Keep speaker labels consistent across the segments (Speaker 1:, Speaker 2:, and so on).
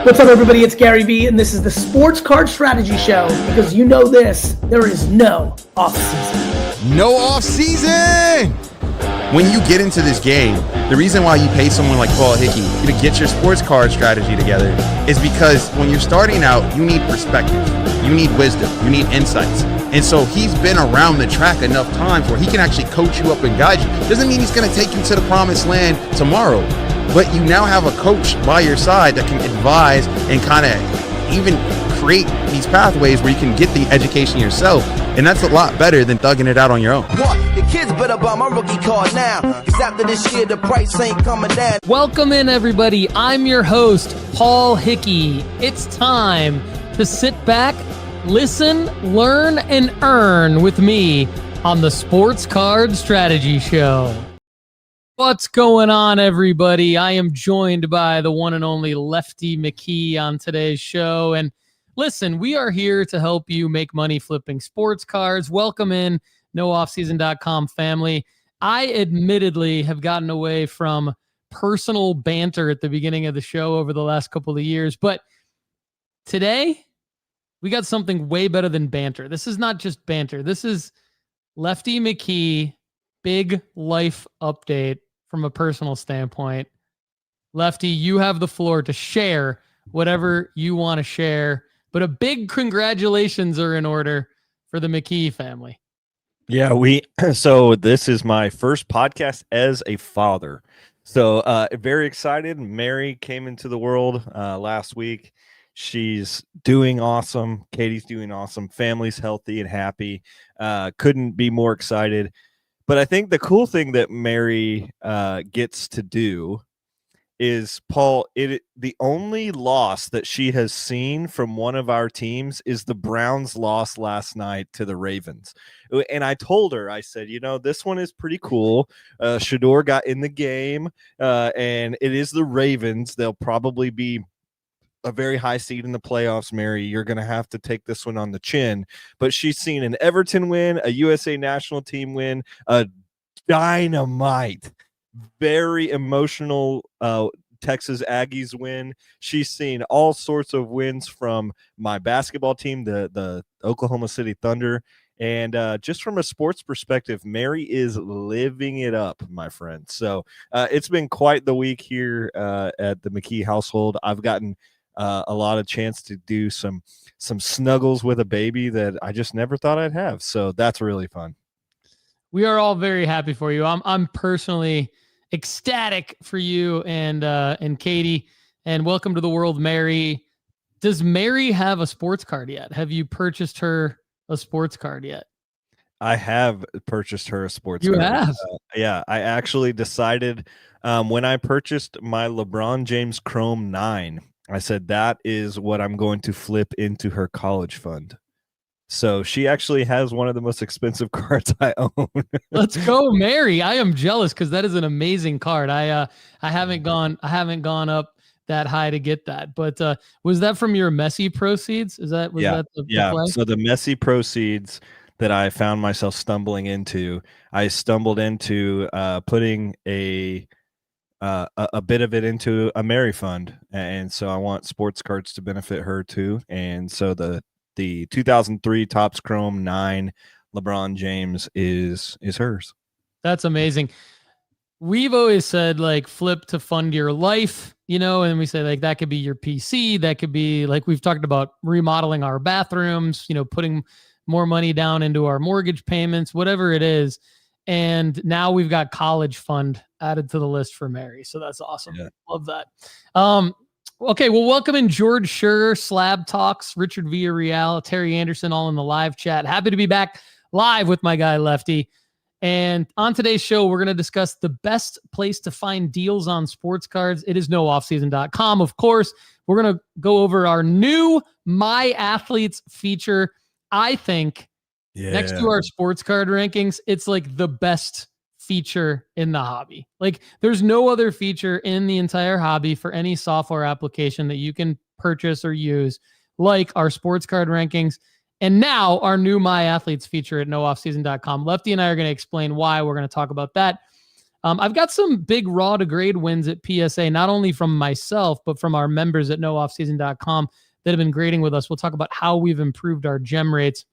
Speaker 1: What's up, everybody? It's Gary V, and this is the Sports Card Strategy Show, because you know this, there is no off-season.
Speaker 2: No off-season! When you get into this game, the reason why you pay someone like Paul Hickey to get your sports card strategy together is because when you're starting out, you need perspective, you need wisdom, you need insights. And so he's been around the track enough times where he can actually coach you up and guide you. Doesn't mean he's going to take you to the promised land tomorrow, but you now have a coach by your side that can advise and kind of even create these pathways where you can get the education yourself. And that's a lot better than thugging it out on your own.
Speaker 3: What? The kids better buy my rookie card now, because after this year, the price ain't coming down.
Speaker 4: Welcome in, everybody. I'm your host, Paul Hickey. It's time to sit back, listen, learn, and earn with me on the Sports Card Strategy Show. What's going on, everybody? I am joined by the one and only Lefty McKee on today's show. And listen, we are here to help you make money flipping sports cards. Welcome in, nooffseason.com family. I admittedly have gotten away from personal banter at the beginning of the show over the last couple of years, but today we got something way better than banter. This is not just banter. This is Lefty McKee, big life update from a personal standpoint. Lefty, you have the floor to share whatever you want to share, but a big congratulations are in order for the McKee family.
Speaker 5: Yeah, so this is my first podcast as a father. So very excited. Mary came into the world last week. She's doing awesome. Katie's doing awesome. Family's healthy and happy. Couldn't be more excited. But I think the cool thing that Mary gets to do is, Paul, the only loss that she has seen from one of our teams is the Browns' loss last night to the Ravens. And I told her, I said, this one is pretty cool. Shador got in the game, and it is the Ravens. They'll probably be a very high seed in the playoffs, Mary. You're going to have to take this one on the chin. But she's seen an Everton win, a USA national team win, a dynamite, very emotional Texas Aggies win. She's seen all sorts of wins from my basketball team, the Oklahoma City Thunder. And just from a sports perspective, Mary is living it up, my friend. So it's been quite the week here at the McKee household. I've gotten a lot of chance to do some snuggles with a baby that I just never thought I'd have. So that's really fun.
Speaker 4: We are all very happy for you. I'm personally ecstatic for you and Katie, and welcome to the world, Mary. Does Mary have a sports card yet? Have you purchased her a sports card yet?
Speaker 5: I have purchased her a sports
Speaker 4: card.
Speaker 5: You
Speaker 4: have?
Speaker 5: Yeah, I actually decided when I purchased my LeBron James Chrome 9, I said that is what I'm going to flip into her college fund. So she actually has one of the most expensive cards I own.
Speaker 4: Let's go, Mary. I am jealous because that is an amazing card. I haven't gone up that high to get that. But was that from your Messi proceeds? Was that the play?
Speaker 5: So the Messi proceeds that I found myself stumbling into, I stumbled into putting a bit of it into a Mary fund, and so I want sports cards to benefit her too. And so the 2003 Topps Chrome 9 LeBron James is hers.
Speaker 4: That's amazing. We've always said flip to fund your life, and we say that could be your PC, that could be we've talked about remodeling our bathrooms, putting more money down into our mortgage payments, whatever it is. And now we've got college fund added to the list for Mary. So that's awesome. Yeah. Love that. Okay. Well, welcome in George Scher, Slab Talks, Richard Villarreal, Terry Anderson, all in the live chat. Happy to be back live with my guy, Lefty. And on today's show, we're going to discuss the best place to find deals on sports cards. It is nooffseason.com. Of course, we're going to go over our new My Athletes feature. I think next to our sports card rankings, it's the best feature in the hobby. There's no other feature in the entire hobby for any software application that you can purchase or use like our sports card rankings. And now our new My Athletes feature at nooffseason.com. Lefty and I are going to explain why. We're going to talk about that. I've got some big raw to grade wins at PSA, not only from myself, but from our members at nooffseason.com that have been grading with us. We'll talk about how we've improved our gem rates.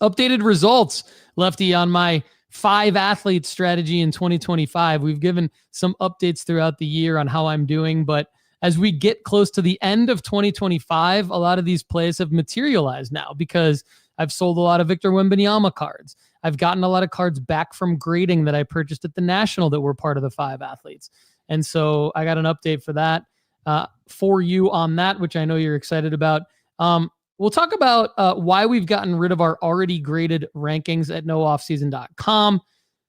Speaker 4: Updated results, Lefty, on my 5 athlete strategy in 2025. We've given some updates throughout the year on how I'm doing, but as we get close to the end of 2025, a lot of these plays have materialized now because I've sold a lot of Victor Wembanyama cards. I've gotten a lot of cards back from grading that I purchased at the National that were part of the 5 athletes. And so I got an update for that for you on that, which I know you're excited about. We'll talk about why we've gotten rid of our already graded rankings at nooffseason.com.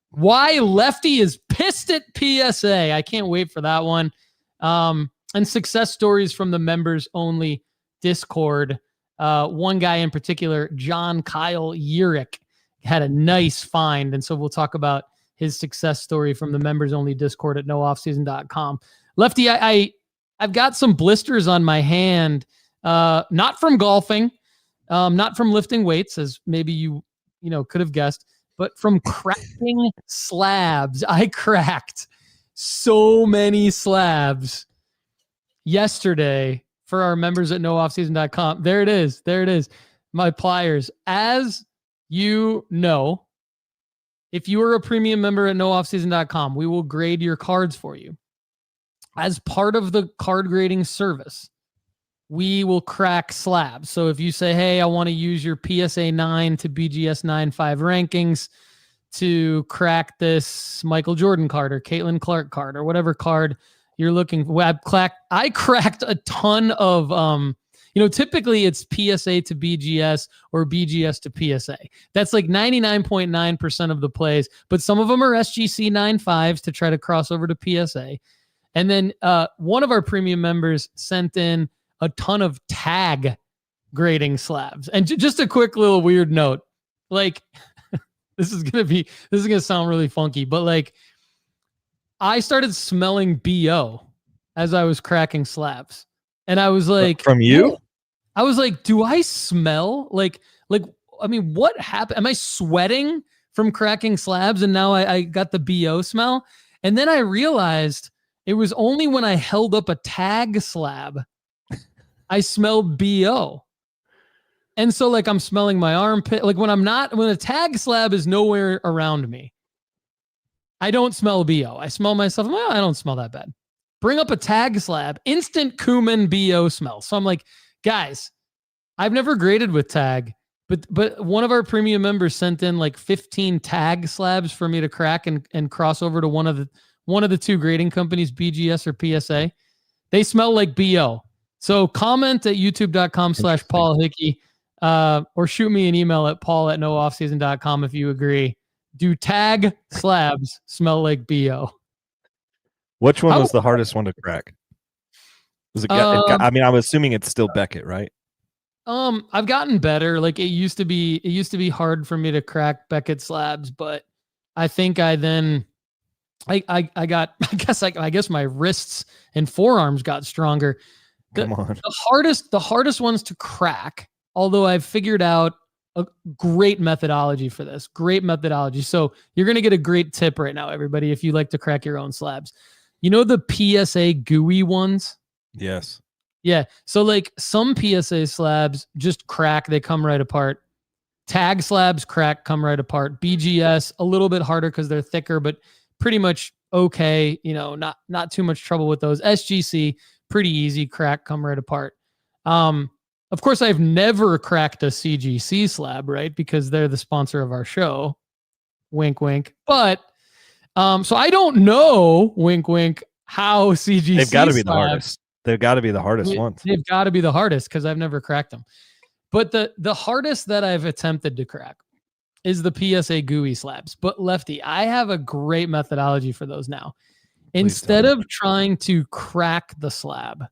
Speaker 4: Why Lefty is pissed at PSA. I can't wait for that one. And success stories from the members only Discord. One guy in particular, John Kyle Urick, had a nice find. And so we'll talk about his success story from the members only Discord at nooffseason.com. Lefty, I've got some blisters on my hand, not from golfing, not from lifting weights, as maybe you could have guessed, but from cracking slabs. I cracked so many slabs yesterday for our members at nooffseason.com. There it is. There it is. My pliers. As you know, if you are a premium member at nooffseason.com, we will grade your cards for you. As part of the card grading service, we will crack slabs. So if you say, hey, I want to use your PSA 9 to BGS 9.5 rankings to crack this Michael Jordan card or Caitlin Clark card or whatever card you're looking for. I cracked a ton of, typically it's PSA to BGS or BGS to PSA. That's like 99.9% of the plays, but some of them are SGC 9.5s to try to cross over to PSA. And then one of our premium members sent in a ton of tag grading slabs. And just a quick little weird note, like this is going to sound really funky, but like I started smelling BO as I was cracking slabs. And I was like,
Speaker 5: from you?
Speaker 4: I was like, do I smell like, I mean, what happened? Am I sweating from cracking slabs? And now I got the BO smell. And then I realized it was only when I held up a tag slab, I smelled BO. And so like, I'm smelling my armpit. Like when a tag slab is nowhere around me, I don't smell BO. I smell myself. Well, I don't smell that bad. Bring up a tag slab, instant cumin BO smell. So I'm like, guys, I've never graded with tag, but one of our premium members sent in like 15 tag slabs for me to crack and cross over to one of the 2 grading companies, BGS or PSA. They smell like BO. So comment at youtube.com/Paul Hickey, or shoot me an email at paul@nooffseason.com if you agree. Do tag slabs smell like BO?
Speaker 5: Which one was the hardest one to crack? Was it? I'm assuming it's still Beckett, right?
Speaker 4: I've gotten better. Like it used to be hard for me to crack Beckett slabs, but I think I guess my wrists and forearms got stronger. The hardest ones to crack, although I've figured out a great methodology for this. Great methodology. So you're going to get a great tip right now, everybody, if you like to crack your own slabs. You know the PSA gooey ones?
Speaker 5: Yes.
Speaker 4: Yeah. So like some PSA slabs just crack, they come right apart. Tag slabs crack, come right apart. BGS, a little bit harder because they're thicker, but pretty much okay. Not too much trouble with those. SGC, pretty easy, crack, come right apart. Of course, I've never cracked a CGC slab, right? Because they're the sponsor of our show. Wink, wink. But so I don't know, wink, wink, how CGC
Speaker 5: They've got to be the hardest. They've got to be the hardest ones.
Speaker 4: They've got to be the hardest because I've never cracked them. But the hardest that I've attempted to crack is the PSA gooey slabs. But Lefty, I have a great methodology for those now. Instead of trying to crack the slab,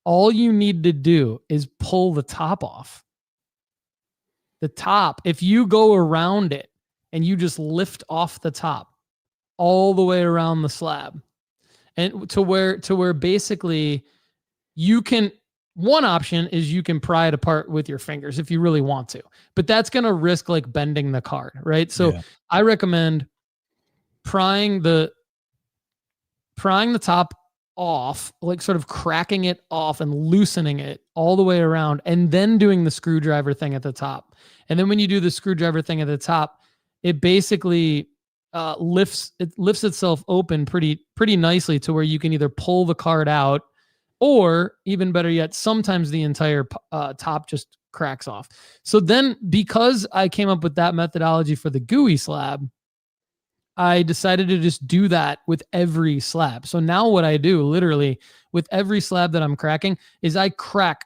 Speaker 4: all you need to do is pull the top off. The top, if you go around it and you just lift off the top all the way around the slab, and to where basically you can, one option is you can pry it apart with your fingers if you really want to, but that's going to risk like bending the card, right? So I recommend prying the prying the top off, like sort of cracking it off and loosening it all the way around, and then doing the screwdriver thing at the top. And then when you do the screwdriver thing at the top, it basically lifts itself open pretty nicely to where you can either pull the card out, or even better yet, sometimes the entire top just cracks off. So then, because I came up with that methodology for the GUI slab, I decided to just do that with every slab. So now what I do literally with every slab that I'm cracking is I crack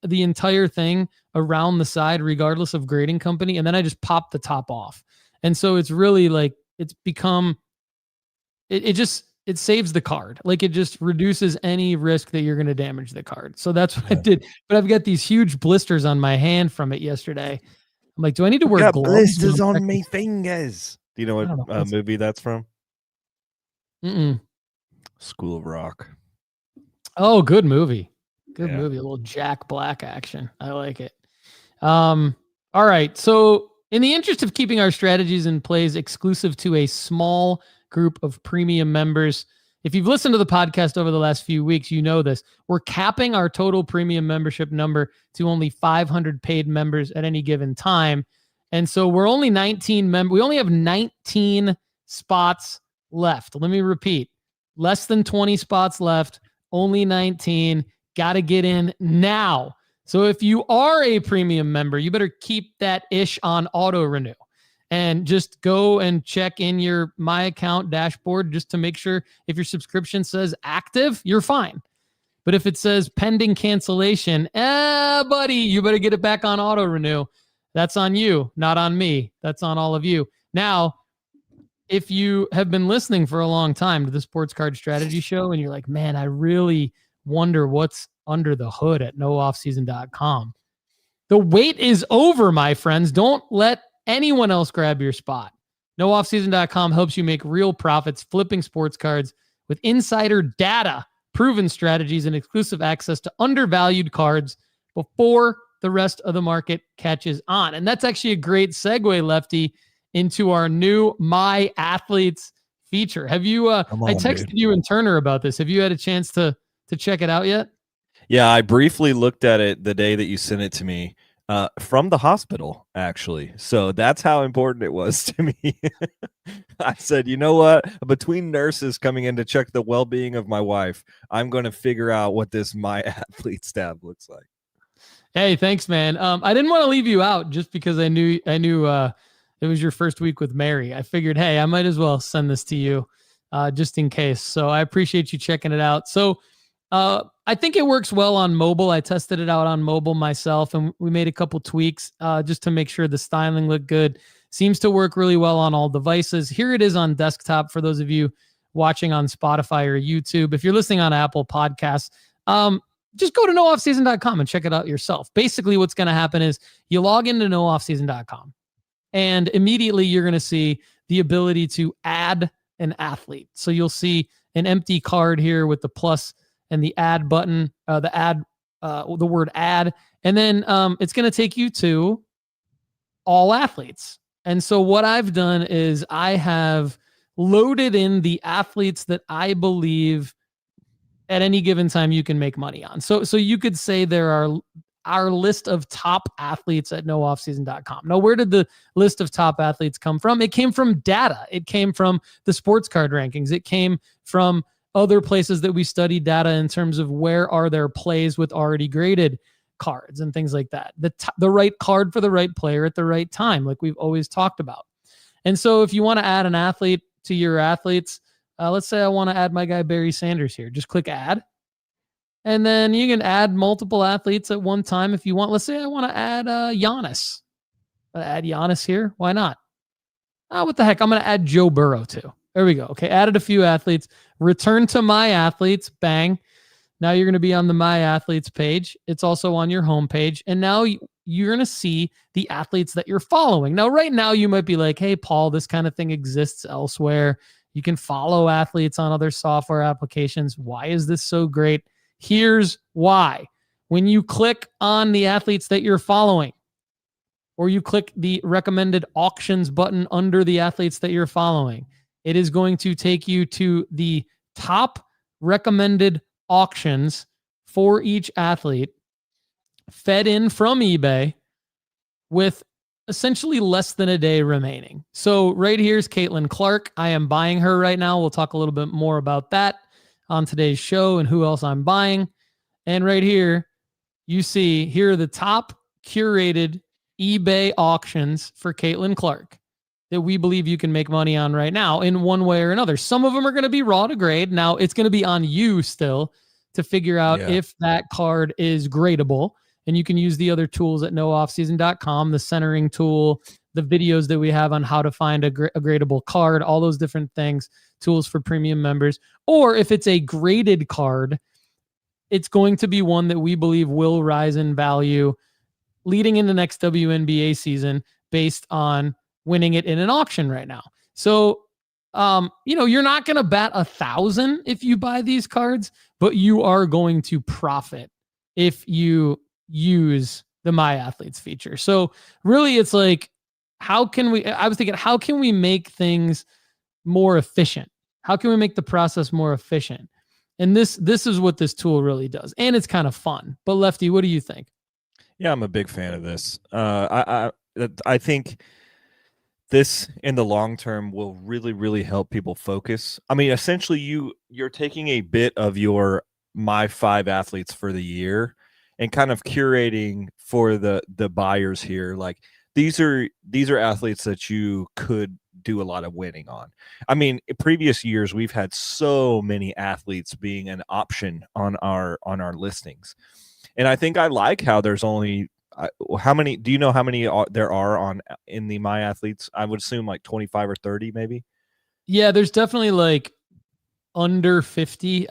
Speaker 4: the entire thing around the side, regardless of grading company. And then I just pop the top off. And so it's really like, it's become, it saves the card. Like, it just reduces any risk that you're going to damage the card. So that's what I did. But I've got these huge blisters on my hand from it yesterday. I'm like, do I need to wear
Speaker 5: got
Speaker 4: gloves?
Speaker 5: blisters on me fingers. Do you know what movie that's from? School of Rock.
Speaker 4: Oh, good movie. Good
Speaker 5: Yeah.
Speaker 4: movie. A little Jack Black action. I like it. All right. So in the interest of keeping our strategies and plays exclusive to a small group of premium members, if you've listened to the podcast over the last few weeks, you know this. We're capping our total premium membership number to only 500 paid members at any given time. And so we're only 19 members. We only have 19 spots left. Let me repeat. Less than 20 spots left, only 19. Got to get in now. So if you are a premium member, you better keep that ish on auto renew and just go and check in your My Account dashboard just to make sure if your subscription says active, you're fine. But if it says pending cancellation, buddy, you better get it back on auto renew. That's on you, not on me. That's on all of you. Now, if you have been listening for a long time to the Sports Card Strategy Show and you're like, man, I really wonder what's under the hood at nooffseason.com. The wait is over, my friends. Don't let anyone else grab your spot. nooffseason.com helps you make real profits flipping sports cards with insider data, proven strategies, and exclusive access to undervalued cards before the rest of the market catches on. And that's actually a great segue, Lefty, into our new My Athletes feature. Have you, I texted you and Turner about this. Have you had a chance to check it out yet?
Speaker 5: Yeah, I briefly looked at it the day that you sent it to me from the hospital, actually. So that's how important it was to me. I said, you know what? Between nurses coming in to check the well-being of my wife, I'm going to figure out what this My Athletes tab looks like.
Speaker 4: Hey, thanks, man. I didn't want to leave you out just because I knew it was your first week with Mary. I figured, hey, I might as well send this to you just in case. So I appreciate you checking it out. So I think it works well on mobile. I tested it out on mobile myself, and we made a couple tweaks just to make sure the styling looked good. Seems to work really well on all devices. Here it is on desktop for those of you watching on Spotify or YouTube. If you're listening on Apple Podcasts, just go to nooffseason.com and check it out yourself. Basically, what's going to happen is you log into nooffseason.com, and immediately you're going to see the ability to add an athlete. So you'll see an empty card here with the plus and the add button, the word add, and then it's going to take you to all athletes. And so what I've done is I have loaded in the athletes that I believe at any given time you can make money on. So you could say there are our list of top athletes at nooffseason.com. Now, where did the list of top athletes come from? It came from data. It came from the sports card rankings. It came from other places that we study data in terms of where are their plays with already graded cards and things like that. The right card for the right player at the right time, like we've always talked about. And so if you want to add an athlete to your athletes, let's say I want to add my guy Barry Sanders here. Just click add. And then you can add multiple athletes at one time if you want. Let's say I want to add Giannis. Add Giannis here. Why not? What the heck? I'm going to add Joe Burrow too. There we go. Okay, added a few athletes. Return to My Athletes. Bang. Now you're going to be on the My Athletes page. It's also on your homepage. And now you're going to see the athletes that you're following. Now, right now, you might be like, hey, Paul, this kind of thing exists elsewhere. You can follow athletes on other software applications. Why is this so great? Here's why. When you click on the athletes that you're following, or you click the recommended auctions button under the athletes that you're following, it is going to take you to the top recommended auctions for each athlete fed in from eBay with essentially less than a day remaining. So right here's Caitlin Clark. I am buying her right now. We'll talk a little bit more about that on today's show and who else I'm buying. And right here, you see, here are the top curated eBay auctions for Caitlin Clark that we believe you can make money on right now in one way or another. Some of them are going to be raw to grade. Now, it's going to be on you still to figure out if that card is gradable. And you can use the other tools at nooffseason.com, the centering tool, the videos that we have on how to find a gradable card, all those different things, tools for premium members. Or if it's a graded card, it's going to be one that we believe will rise in value leading into next WNBA season based on winning it in an auction right now. So, you're not going to bat 1,000 if you buy these cards, but you are going to profit if you use the My Athletes feature. So really it's like, I was thinking, how can we make things more efficient? How can we make the process more efficient? And this is what this tool really does. And it's kind of fun. But Lefty, what do you think?
Speaker 5: Yeah, I'm a big fan of this. I think this in the long term will really, really help people focus. I mean, essentially you're taking a bit of your My 5 athletes for the year and kind of curating for the buyers here. Like these are athletes that you could do a lot of winning on. I mean, in previous years, we've had so many athletes being an option on our listings. And I think I like how there's only how many, do you know how many there are in the My Athletes? I would assume like 25 or 30 maybe.
Speaker 4: Yeah, there's definitely like under 50,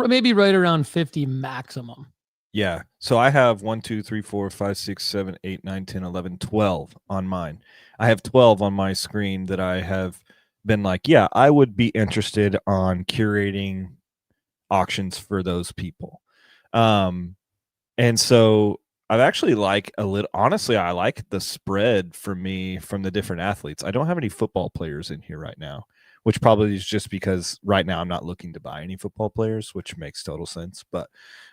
Speaker 4: maybe right around 50 maximum.
Speaker 5: Yeah. So I have 1, 2, 3, 4, 5, 6, 7, 8, 9, 10, 11, 12 on mine. I have 12 on my screen that I have been like, yeah, I would be interested on curating auctions for those people. And so I've actually honestly, I like the spread for me from the different athletes. I don't have any football players in here right now, which probably is just because right now I'm not looking to buy any football players, which makes total sense. But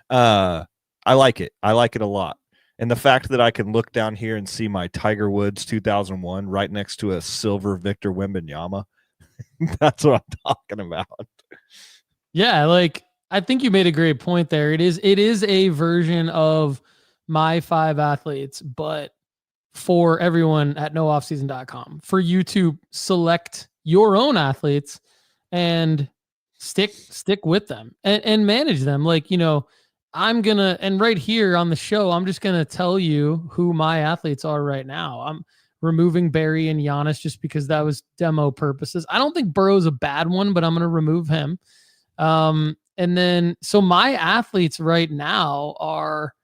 Speaker 5: I like it. I like it a lot. And the fact that I can look down here and see my Tiger Woods 2001 right next to a silver Victor Wembanyama, that's what I'm talking about.
Speaker 4: Yeah, like I think you made a great point there. It is a version of My 5 Athletes, but for everyone at nooffseason.com, for you to select your own athletes and stick with them and manage them. Like, and right here on the show, I'm just going to tell you who my athletes are right now. I'm removing Barry and Giannis just because that was demo purposes. I don't think Burrow's a bad one, but I'm going to remove him. And then, so my athletes right now are,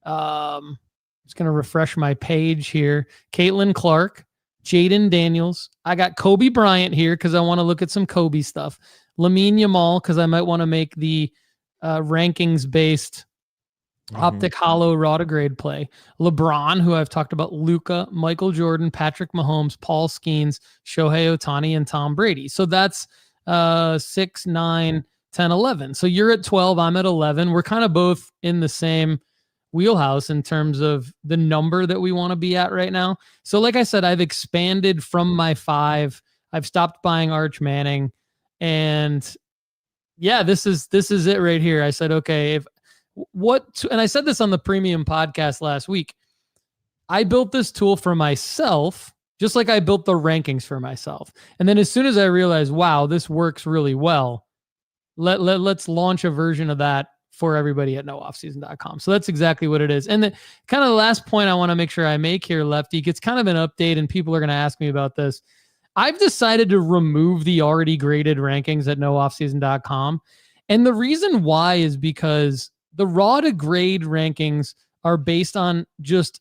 Speaker 4: just going to refresh my page here. Caitlin Clark, Jaden Daniels. I got Kobe Bryant here because I want to look at some Kobe stuff. Lamine Yamal because I might want to make the rankings-based optic hollow raw to grade play. LeBron, who I've talked about, Luka, Michael Jordan, Patrick Mahomes, Paul Skeens, Shohei Ohtani, and Tom Brady. So that's 6, 9, 10, 11. So you're at 12, I'm at 11. We're kind of both in the same wheelhouse in terms of the number that we want to be at right now. So like I said, I've expanded from my 5. I've stopped buying Arch Manning, and yeah, this is it right here. I said, okay, and I said this on the premium podcast last week. I built this tool for myself, just like I built the rankings for myself. And then as soon as I realized, wow, this works really well, let's launch a version of that for everybody at nooffseason.com. So that's exactly what it is. And the kind of the last point I want to make sure I make here, Lefty, it's kind of an update and people are going to ask me about this. I've decided to remove the already graded rankings at nooffseason.com. And the reason why is because the raw to grade rankings are based on just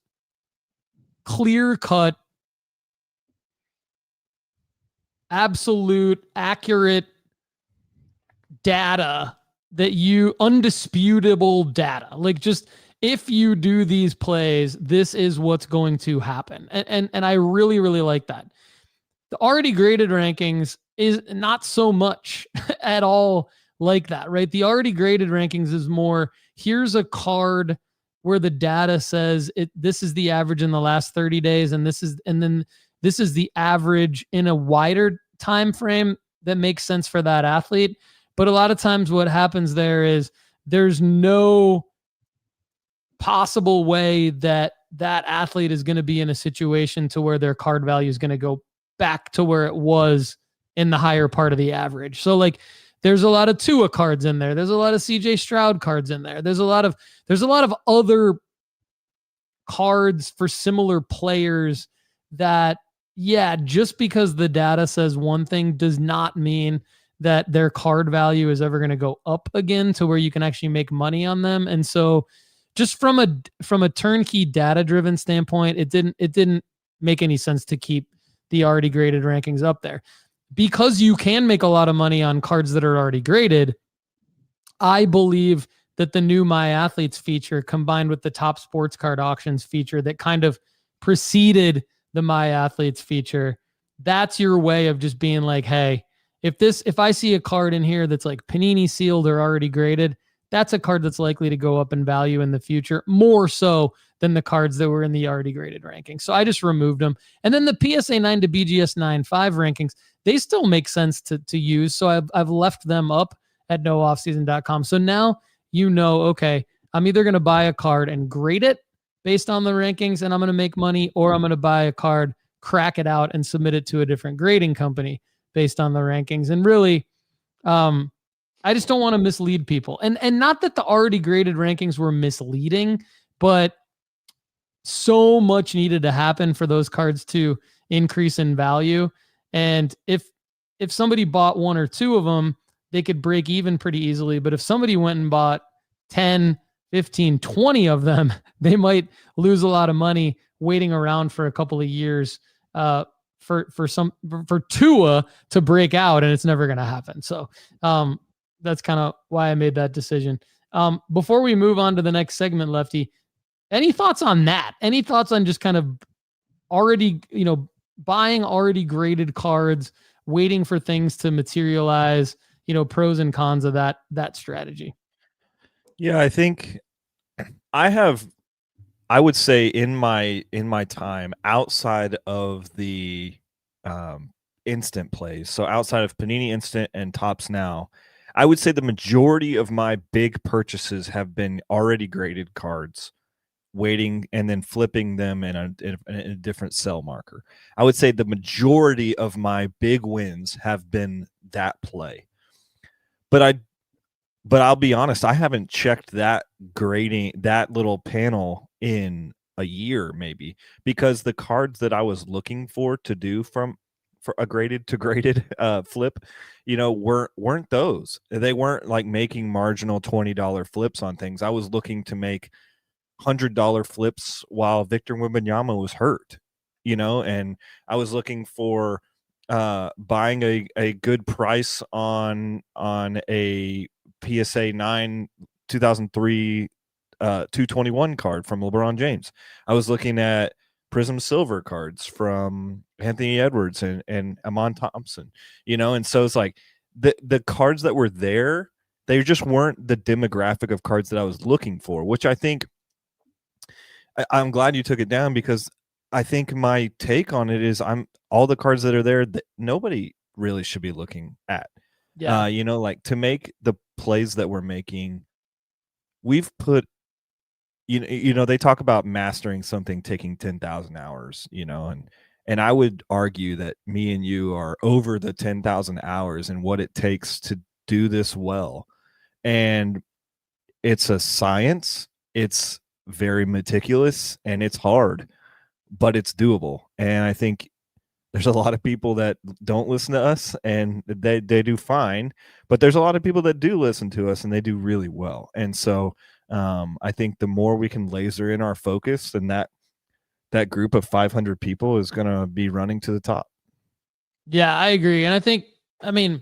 Speaker 4: clear-cut, absolute, accurate data undisputable data. Like, just if you do these plays, this is what's going to happen. And I really, really like that. The already graded rankings is not so much at all like that, right? The already graded rankings is more, here's a card where the data says this is the average in the last 30 days, and then this is the average in a wider time frame that makes sense for that athlete. But a lot of times what happens there is there's no possible way that athlete is going to be in a situation to where their card value is going to go back to where it was in the higher part of the average. So like there's a lot of Tua cards in there. There's a lot of CJ Stroud cards in there. There's a lot of other cards for similar players that, yeah, just because the data says one thing does not mean that their card value is ever going to go up again to where you can actually make money on them. And so just from a turnkey data driven standpoint, it didn't make any sense to keep the already graded rankings up there. Because you can make a lot of money on cards that are already graded, I believe that the new My Athletes feature combined with the top sports card auctions feature that kind of preceded the My Athletes feature, that's your way of just being like, hey, if I see a card in here that's like Panini sealed or already graded, that's a card that's likely to go up in value in the future, more so than the cards that were in the already graded rankings. So I just removed them. And then the PSA 9 to BGS 9.5 rankings, they still make sense to use. So I've left them up at nooffseason.com. So now you know, okay, I'm either going to buy a card and grade it based on the rankings and I'm going to make money, or I'm going to buy a card, crack it out, and submit it to a different grading company based on the rankings. And really, I just don't want to mislead people. And not that the already graded rankings were misleading, but so much needed to happen for those cards to increase in value. And if somebody bought one or two of them, they could break even pretty easily. But if somebody went and bought 10, 15, 20 of them, they might lose a lot of money waiting around for a couple of years for Tua to break out, and it's never going to happen. So that's kind of why I made that decision. Before we move on to the next segment, Lefty, any thoughts on that? Any thoughts on just kind of already, buying already graded cards, waiting for things to materialize, pros and cons of that strategy?
Speaker 5: Yeah, I think I would say in my time outside of the instant plays, so outside of Panini Instant and Topps Now, I would say the majority of my big purchases have been already graded cards, waiting and then flipping them in a different sell marker. I would say the majority of my big wins have been that play. But I'll be honest, I haven't checked that grading, that little panel in a year maybe, because the cards that I was looking for to do for a graded to graded flip, weren't those. They weren't like making marginal $20 flips on things. I was looking to make $100 flips while Victor Wembanyama was hurt, and I was looking for buying a good price on a PSA 9 2003 221 card from LeBron James. I was looking at Prism Silver cards from Anthony Edwards and Amon Thompson, and so it's like the cards that were there, they just weren't the demographic of cards that I was looking for, which I think I'm glad you took it down, because I think my take on it is all the cards that are there that nobody really should be looking at. Yeah. Like to make the plays that we're making, we've put, they talk about mastering something taking 10,000 hours, and I would argue that me and you are over the 10,000 hours and what it takes to do this well. And it's a science. It's very meticulous and it's hard, but it's doable. And I think there's a lot of people that don't listen to us and they do fine, but there's a lot of people that do listen to us and they do really well. And so I think the more we can laser in our focus, and that group of 500 people is going to be running to the top.
Speaker 4: Yeah, I agree. And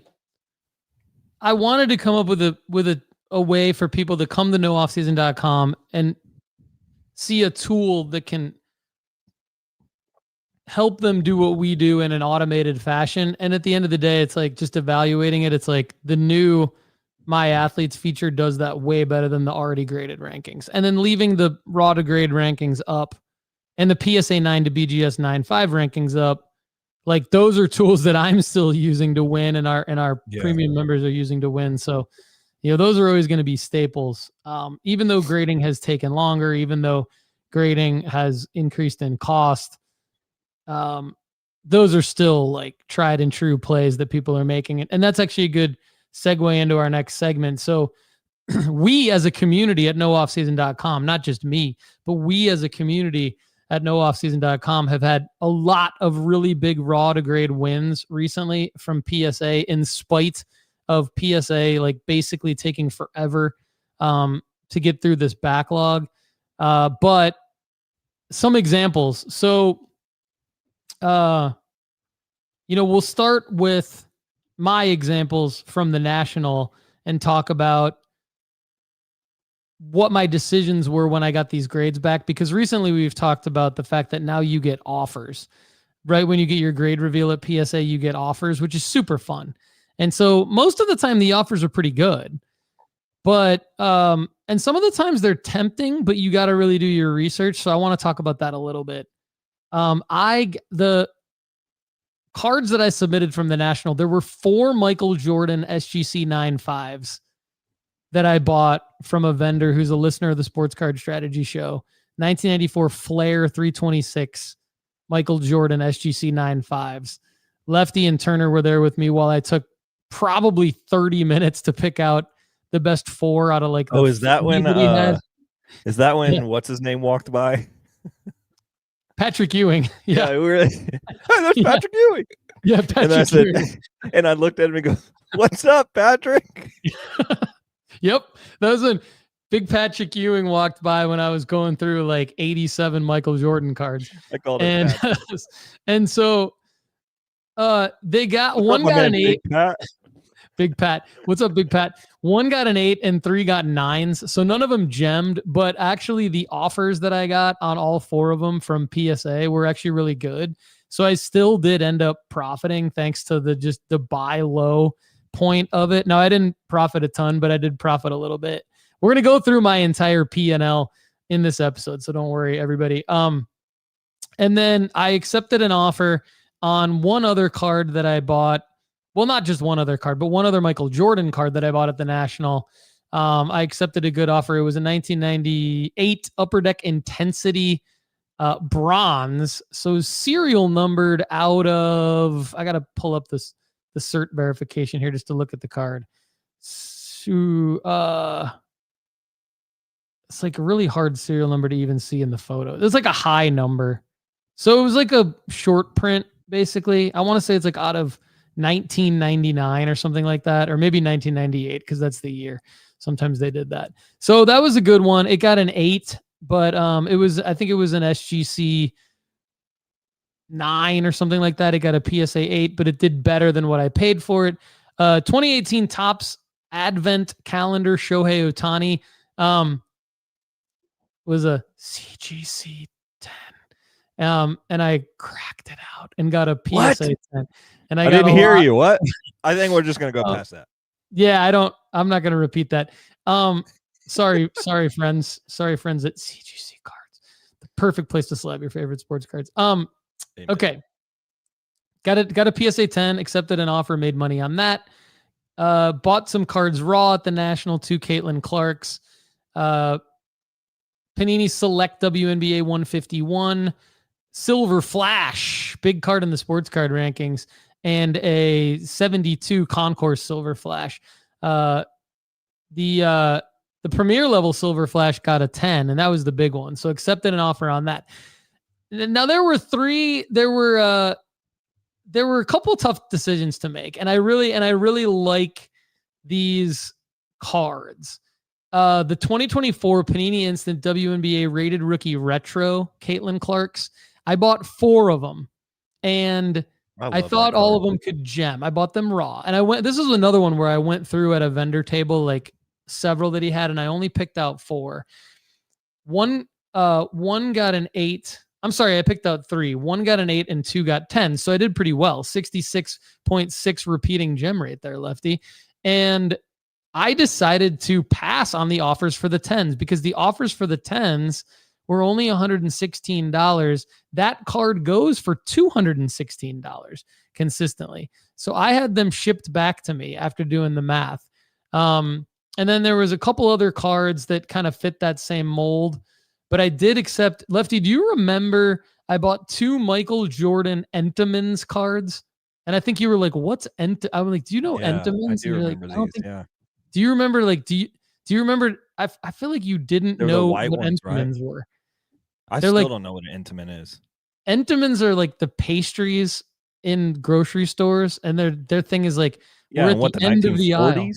Speaker 4: I wanted to come up with a way for people to come to nooffseason.com and see a tool that can help them do what we do in an automated fashion. And at the end of the day, it's like just evaluating it. It's like the new My Athletes feature does that way better than the already graded rankings. And then leaving the raw to grade rankings up and the PSA 9 to BGS 9.5 rankings up, like those are tools that I'm still using to win, and our premium members are using to win. So, those are always going to be staples. Even though grading has taken longer, even though grading has increased in cost, those are still like tried and true plays that people are making. And that's actually a good segue into our next segment. So we as a community at nooffseason.com, not just me, but we as a community at nooffseason.com have had a lot of really big raw to grade wins recently from PSA, in spite of PSA like basically taking forever to get through this backlog. But some examples. So, we'll start with my examples from the National and talk about what my decisions were when I got these grades back, because recently we've talked about the fact that now you get offers, right? When you get your grade reveal at PSA, you get offers, which is super fun. And so most of the time the offers are pretty good, but, and some of the times they're tempting, but you got to really do your research. So I want to talk about that a little bit. The cards that I submitted from the National, there were 4 Michael Jordan SGC 9.5s that I bought from a vendor who's a listener of the Sports Card Strategy Show. 1994 Flair 326 Michael Jordan SGC 9.5s. Lefty and Turner were there with me while I took probably 30 minutes to pick out the best 4 out of like.
Speaker 5: Is that when what's his name walked by?
Speaker 4: Patrick Ewing. Yeah,
Speaker 5: we were. Hey, that's Patrick Ewing.
Speaker 4: Yeah, Patrick Ewing.
Speaker 5: And I looked at him and go, "What's up, Patrick?"
Speaker 4: Yep, that was when big Patrick Ewing walked by when I was going through like 87 Michael Jordan cards.
Speaker 5: I called it Pat.
Speaker 4: And so they got one got an 8. Big Pat. What's up, Big Pat? 1 got an 8 and 3 got 9s. So none of them gemmed, but actually the offers that I got on all 4 of them from PSA were actually really good. So I still did end up profiting thanks to the buy low point of it. Now I didn't profit a ton, but I did profit a little bit. We're going to go through my entire P&L in this episode, so don't worry, everybody. And then I accepted an offer on one other card that I bought. Well, not just one other card, but one other Michael Jordan card that I bought at the National. I accepted a good offer. It was a 1998 Upper Deck Intensity bronze. So serial numbered out of, I got to pull up the cert verification here just to look at the card. So, it's like a really hard serial number to even see in the photo. It's like a high number. So it was like a short print, basically. I want to say it's like out of 1999 or something like that, or maybe 1998, because that's the year. Sometimes they did that. So that was a good one. It got an 8, but I think it was an SGC 9 or something like that. It got a PSA 8, but it did better than what I paid for it. 2018 Topps Advent Calendar Shohei Ohtani was a CGC 10. And I cracked it out and got a PSA 10. And I
Speaker 5: didn't hear you. What? I think we're just going to go past that.
Speaker 4: Yeah, I'm not going to repeat that. Sorry, friends. Sorry, friends at CGC Cards. The perfect place to slap your favorite sports cards.
Speaker 5: Amen.
Speaker 4: Okay. Got a PSA 10, accepted an offer, made money on that. Bought some cards raw at the National, 2 Caitlin Clarks. Panini Select WNBA 151. Silver Flash, big card in the sports card rankings, and a 72 Concourse Silver Flash. The premier level Silver Flash got a 10, and that was the big one. So accepted an offer on that. Now there were a couple tough decisions to make, and I really like these cards. The 2024 Panini Instant WNBA Rated Rookie Retro Caitlin Clarks. I bought 4 of them, and I thought all of them could gem. I bought them raw, and this is another one where I went through at a vendor table, like several that he had, and I only picked out 4. One got an 8. I'm sorry, I picked out 3. 1 got an 8 and 2 got 10. So I did pretty well. 66.6 repeating gem rate there, Lefty. And I decided to pass on the offers for the 10s because the offers for the 10s were only $116. That card goes for $216 consistently. So I had them shipped back to me after doing the math. And then there was a couple other cards that kind of fit that same mold, but I did accept. Lefty, do you remember I bought 2 Michael Jordan Entenmann's cards? And I think you were like, what's I was like, do you know Entenmann's?
Speaker 5: I do remember these.
Speaker 4: Do you remember, like, do you remember? I feel like you didn't know what
Speaker 5: ones,
Speaker 4: Entenmann's were.
Speaker 5: I still don't know what an Entenmann is.
Speaker 4: Entenmann's are like the pastries in grocery stores, and their thing is like,
Speaker 5: we're at the end of the aisle.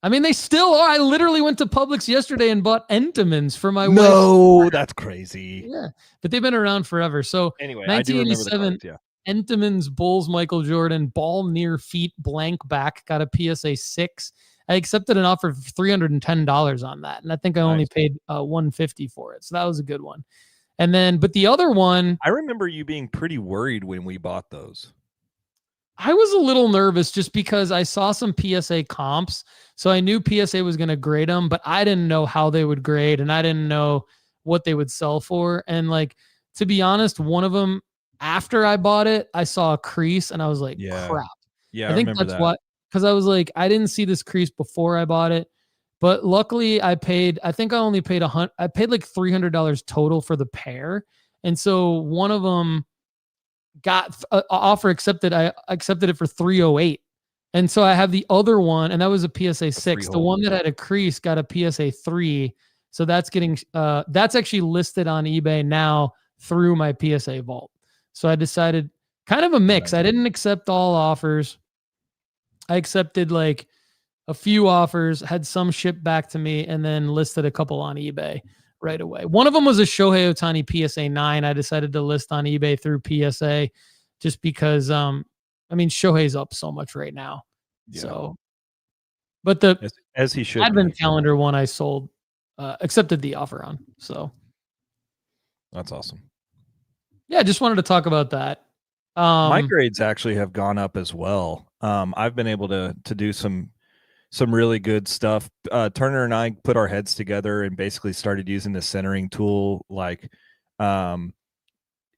Speaker 4: I mean, they still are. I literally went to Publix yesterday and bought Entenmann's for my wife.
Speaker 5: No, that's crazy.
Speaker 4: Yeah, but they've been around forever. So
Speaker 5: anyway,
Speaker 4: 1987, Entenmann's Bulls Michael Jordan, ball near feet, blank back, got a PSA 6. I accepted an offer of $310 on that, and I think I only paid $150 for it. So that was a good one. And then, but the other one,
Speaker 5: I remember you being pretty worried when we bought those.
Speaker 4: I was a little nervous just because I saw some PSA comps. So I knew PSA was going to grade them, but I didn't know how they would grade, and I didn't know what they would sell for. And like, to be honest, one of them, after I bought it, I saw a crease and I was like, crap.
Speaker 5: Yeah,
Speaker 4: I think that's what, because I was like, I didn't see this crease before I bought it. But luckily I think I only paid I paid like $300 total for the pair. And so one of them got offer accepted. I accepted it for $308. And so I have the other one, and that was a PSA 6. The one that had a crease got a PSA 3. So that's getting, that's actually listed on eBay now through my PSA vault. So I decided kind of a mix. I didn't accept all offers. I accepted like a few offers, had some shipped back to me, and then listed a couple on eBay right away. One of them was a Shohei Ohtani PSA 9. I decided to list on eBay through PSA just because, I mean, Shohei's up so much right now. Yeah. So, but the
Speaker 5: as he should
Speaker 4: Advent calendar one I sold, accepted the offer on. So
Speaker 5: that's awesome.
Speaker 4: Yeah, just wanted to talk about that.
Speaker 5: My grades actually have gone up as well. I've been able to do some really good stuff. Turner and I put our heads together and basically started using the centering tool. Like,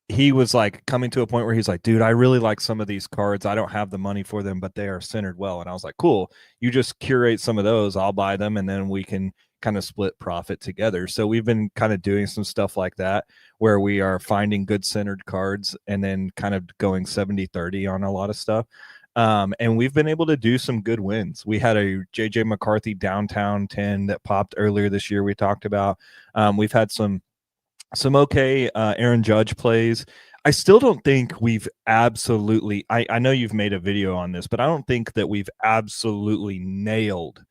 Speaker 5: he was like coming to a point where he's like, dude, I really like some of these cards. I don't have the money for them, but they are centered well. And I was like, cool, you just curate some of those. I'll buy them. And then we can kind of split profit together. So we've been kind of doing some stuff like that where we are finding good centered cards and then kind of going 70-30 on a lot of stuff. And we've been able to do some good wins. We had a JJ McCarthy downtown 10 that popped earlier this year. We talked about, we've had some okay Aaron Judge plays. I still don't think we've absolutely, I know you've made a video on this, but I don't think that we've absolutely nailed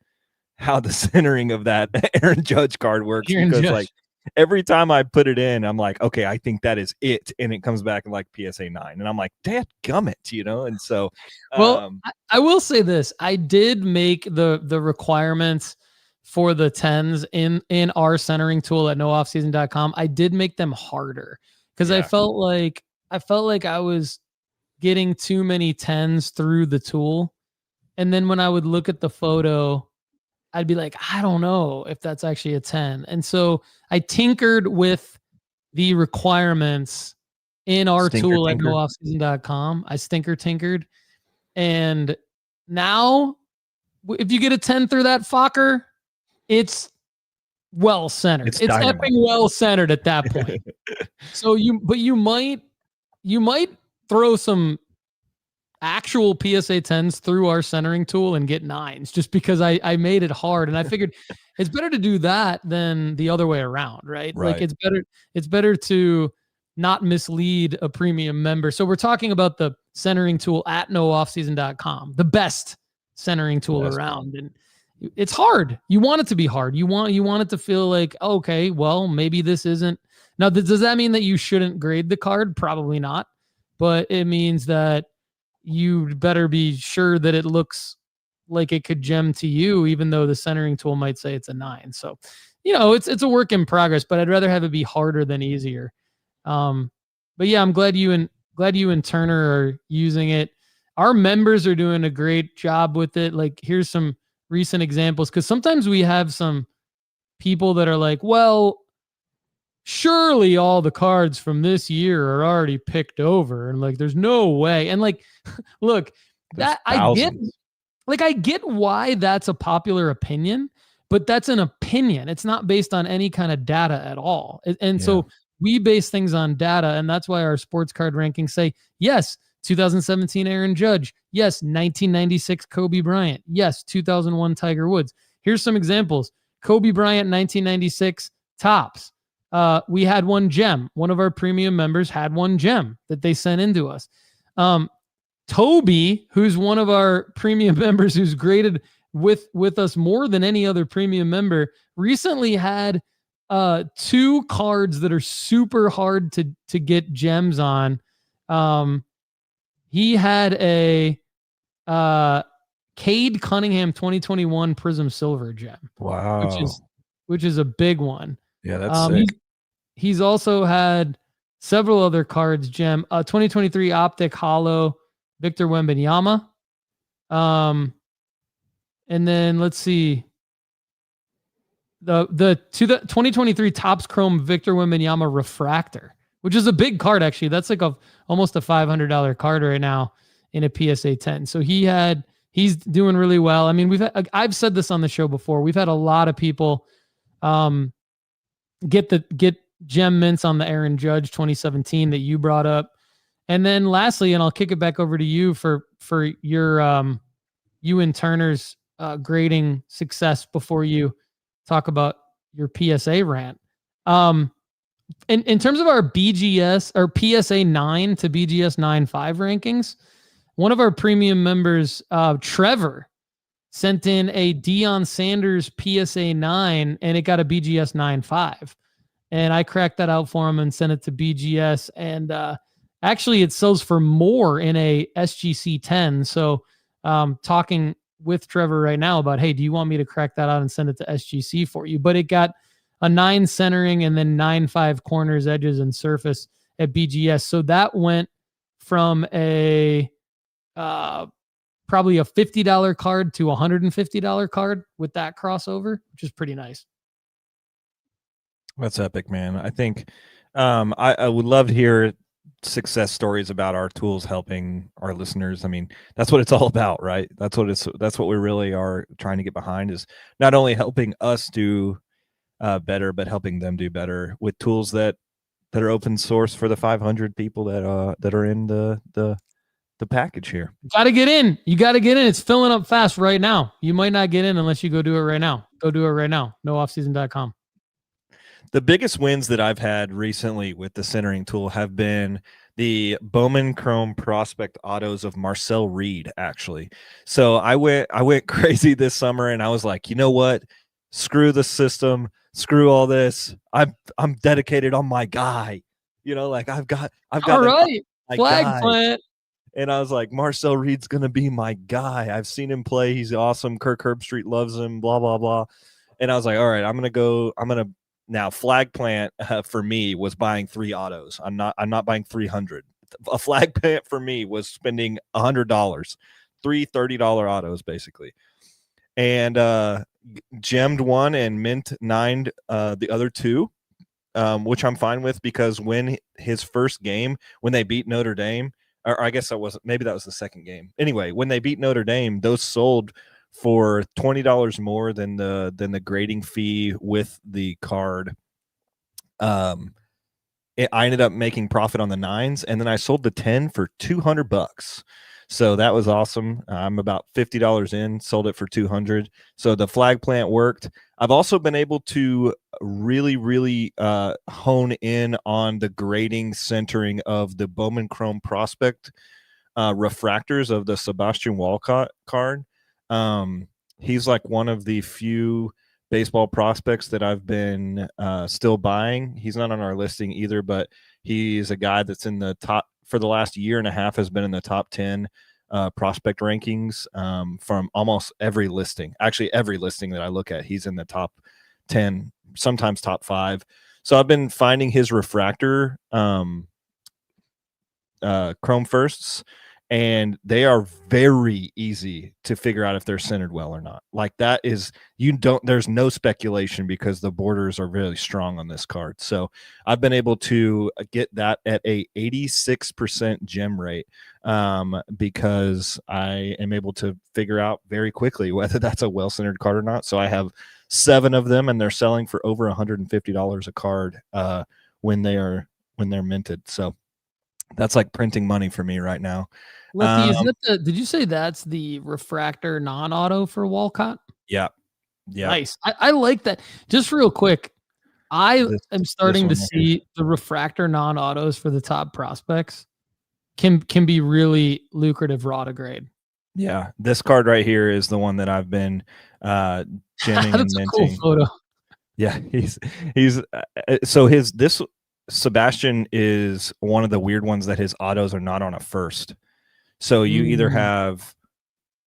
Speaker 5: how the centering of that Aaron Judge card works. Like every time I put it in, I'm like, okay, I think that is it. And it comes back in like PSA 9. And I'm like, dadgummit, you know? And so,
Speaker 4: well, I will say this. I did make the requirements for the 10s in our centering tool at nooffseason.com. I did make them harder because I felt like I was getting too many 10s through the tool. And then when I would look at the photo, I'd be like, I don't know if that's actually a 10. And so I tinkered with the requirements in our tool at nooffseason.com. I tinkered. And now if you get a 10 through that Fokker, it's well centered. It's effing well centered at that point. So you might throw some actual PSA 10s through our centering tool and get 9s just because I made it hard. And I figured it's better to do that than the other way around, right? Like it's better to not mislead a premium member. So we're talking about the centering tool at nooffseason.com, the best centering tool around. And it's hard. You want it to be hard. You want it to feel like, okay, well, maybe this isn't. Now, does that mean that you shouldn't grade the card? Probably not. But it means that you better be sure that it looks like it could gem to you, even though the centering tool might say it's a 9. So, it's a work in progress, but I'd rather have it be harder than easier. But yeah, I'm glad you and Turner are using it. Our members are doing a great job with it. Like, here's some recent examples, because sometimes we have some people that are like, well, surely all the cards from this year are already picked over, and like there's no way. And like, look,
Speaker 5: There's
Speaker 4: that I get,
Speaker 5: thousands.
Speaker 4: like, I get why that's a popular opinion, but that's an opinion. It's not based on any kind of data at all. And
Speaker 5: Yeah.
Speaker 4: so we base things on data, and that's why our sports card rankings say, yes, 2017 Aaron Judge, yes, 1996 Kobe Bryant, yes, 2001 Tiger Woods. Here's some examples. Kobe Bryant 1996 tops. We had one gem. One of our premium members had one gem that they sent into us. Toby, who's one of our premium members who's graded with us more than any other premium member, recently had 2 cards that are super hard to get gems on. He had a Cade Cunningham 2021 Prism Silver gem.
Speaker 5: Wow.
Speaker 4: Which is a big one.
Speaker 5: Yeah, that's sick.
Speaker 4: He's also had several other cards gem. 2023 Optic Hollow Victor Wembanyama. And then let's see. The 2023 Topps Chrome Victor Wembanyama Refractor, which is a big card actually. That's like almost a $500 card right now in a PSA 10. So he's doing really well. I mean, I've said this on the show before. We've had a lot of people get gem mints on the Aaron Judge 2017 that you brought up. And then lastly, and I'll kick it back over to you for your you and Turner's grading success before you talk about your PSA rant. In terms of our BGS or PSA 9 to BGS 9.5 rankings, one of our premium members, Trevor, sent in a Deion Sanders PSA 9 and it got a BGS 9.5. And I cracked that out for him and sent it to BGS. And actually, it sells for more in a SGC 10. So talking with Trevor right now about, hey, do you want me to crack that out and send it to SGC for you? But it got a 9 centering and then 9.5 corners, edges, and surface at BGS. So that went from a probably a $50 card to a $150 card with that crossover, which is pretty nice.
Speaker 5: That's epic, man. I think I would love to hear success stories about our tools helping our listeners. I mean, that's what it's all about, right? That's what we really are trying to get behind, is not only helping us do better, but helping them do better with tools that are open source for the 500 people that are in the package here.
Speaker 4: You got to get in. It's filling up fast right now. You might not get in unless you go do it right now. Go do it right now. NoOffseason.com.
Speaker 5: The biggest wins that I've had recently with the centering tool have been the Bowman Chrome Prospect Autos of Marcel Reed, actually. So I went crazy this summer, and I was like, you know what? Screw the system. Screw all this. I'm dedicated on my guy. You know, like I've got
Speaker 4: all right. Flag plant.
Speaker 5: And I was like, Marcel Reed's gonna be my guy. I've seen him play. He's awesome. Kirk Herbstreit loves him. Blah blah blah. And I was like, all right, I'm gonna now flag plant for me was buying 3 autos. I'm not buying 300. A flag plant for me was spending $100, 3 $30 autos basically, and gemmed 1 and mint 9 the other 2, which I'm fine with, because when his first game, when they beat Notre Dame, or I guess maybe that was the second game. Anyway, when they beat Notre Dame, those sold for $20 more than the grading fee with the card. I ended up making profit on the 9s, and then I sold the 10 for $200. So that was awesome. I'm about $50 in, sold it for $200. So the flag plant worked. I've also been able to really hone in on the grading centering of the Bowman Chrome Prospect refractors of the Sebastian Walcott card. He's like one of the few baseball prospects that I've been still buying. He's not on our listing either, but he's a guy that's in the top for the last year and a half, has been in the top 10 prospect rankings from almost every listing. Actually, every listing that I look at, he's in the top 10, sometimes top 5. So I've been finding his refractor chrome firsts and they are very easy to figure out if they're centered well or not. Like that is there's no speculation because the borders are really strong on this card. So I've been able to get that at a 86% gem rate because I am able to figure out very quickly whether that's a well-centered card or not. So I have 7 of them and they're selling for over $150 a card when they're minted. So that's like printing money for me right now.
Speaker 4: Lefty, is that did you say that's the refractor non-auto for Walcott?
Speaker 5: Yeah. Yeah.
Speaker 4: Nice. I like that. Just real quick, I am starting to see the refractor non-autos for the top prospects can be really lucrative raw to grade.
Speaker 5: Yeah. This card right here is the one that I've been gemming and minting.
Speaker 4: Cool photo.
Speaker 5: Yeah, he's so this Sebastian is one of the weird ones that his autos are not on a first. So you either have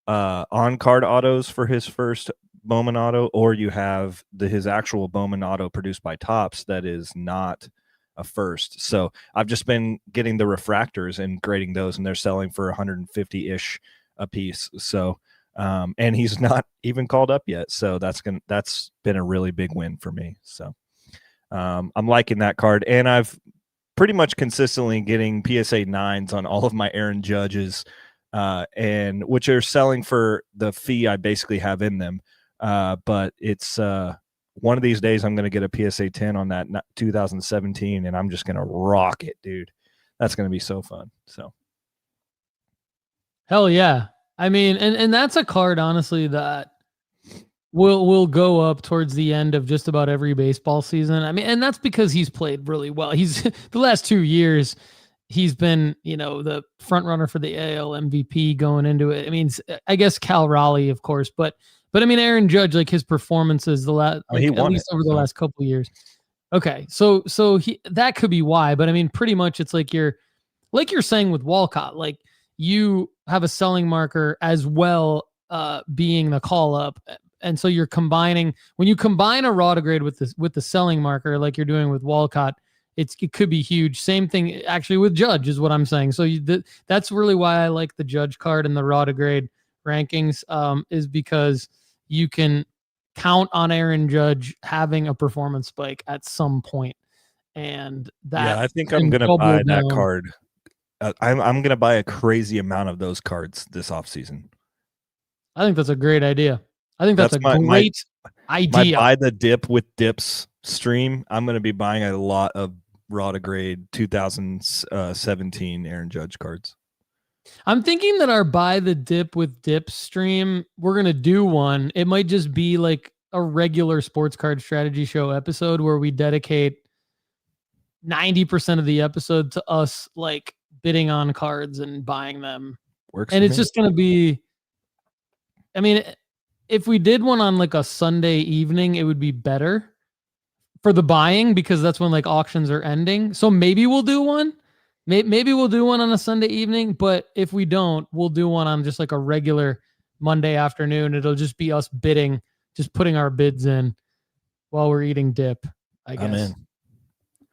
Speaker 5: on card autos for his first Bowman auto, or you have his actual Bowman auto produced by Topps that is not a first. So I've just been getting the refractors and grading those, and they're selling for 150-ish a piece. So and he's not even called up yet. So that's been a really big win for me. So I'm liking that card, and I've pretty much consistently getting PSA 9s on all of my Aaron Judges, and which are selling for the fee I basically have in them. But it's one of these days I'm going to get a PSA 10 on that 2017, and I'm just going to rock it, dude. That's going to be so fun. So,
Speaker 4: hell yeah. I mean, and that's a card, honestly, that will go up towards the end of just about every baseball season. I mean, and that's because he's played really well. He's the last 2 years, he's been, the front runner for the AL MVP going into it. I mean, I guess Cal Raleigh, of course, but I mean, Aaron Judge, like his performances at least over the last couple of years. Okay, so that could be why, but I mean, pretty much it's like you're saying with Walcott, like you have a selling marker as well, being the call up. And so you're when you combine a raw to grade with the selling marker, like you're doing with Walcott, it could be huge. Same thing actually with Judge is what I'm saying. So that's really why I like the Judge card and the raw to grade rankings, is because you can count on Aaron Judge having a performance spike at some point. And that,
Speaker 5: I think I'm going to buy that card. I'm going to buy a crazy amount of those cards this offseason.
Speaker 4: I think that's a great idea. I think that's a great idea.
Speaker 5: My buy the dip with dips stream. I'm going to be buying a lot of raw to grade 2017 Aaron Judge cards.
Speaker 4: I'm thinking that our buy the dip with dip stream, we're going to do one. It might just be like a regular sports card strategy show episode where we dedicate 90% of the episode to us like bidding on cards and buying them.
Speaker 5: Works.
Speaker 4: And it's just going to be, I mean, if we did one on like a Sunday evening, it would be better for the buying because that's when like auctions are ending. So maybe we'll do one. Maybe we'll do one on a Sunday evening, but if we don't, we'll do one on just like a regular Monday afternoon. It'll just be us bidding, just putting our bids in while we're eating dip, I guess. I'm in.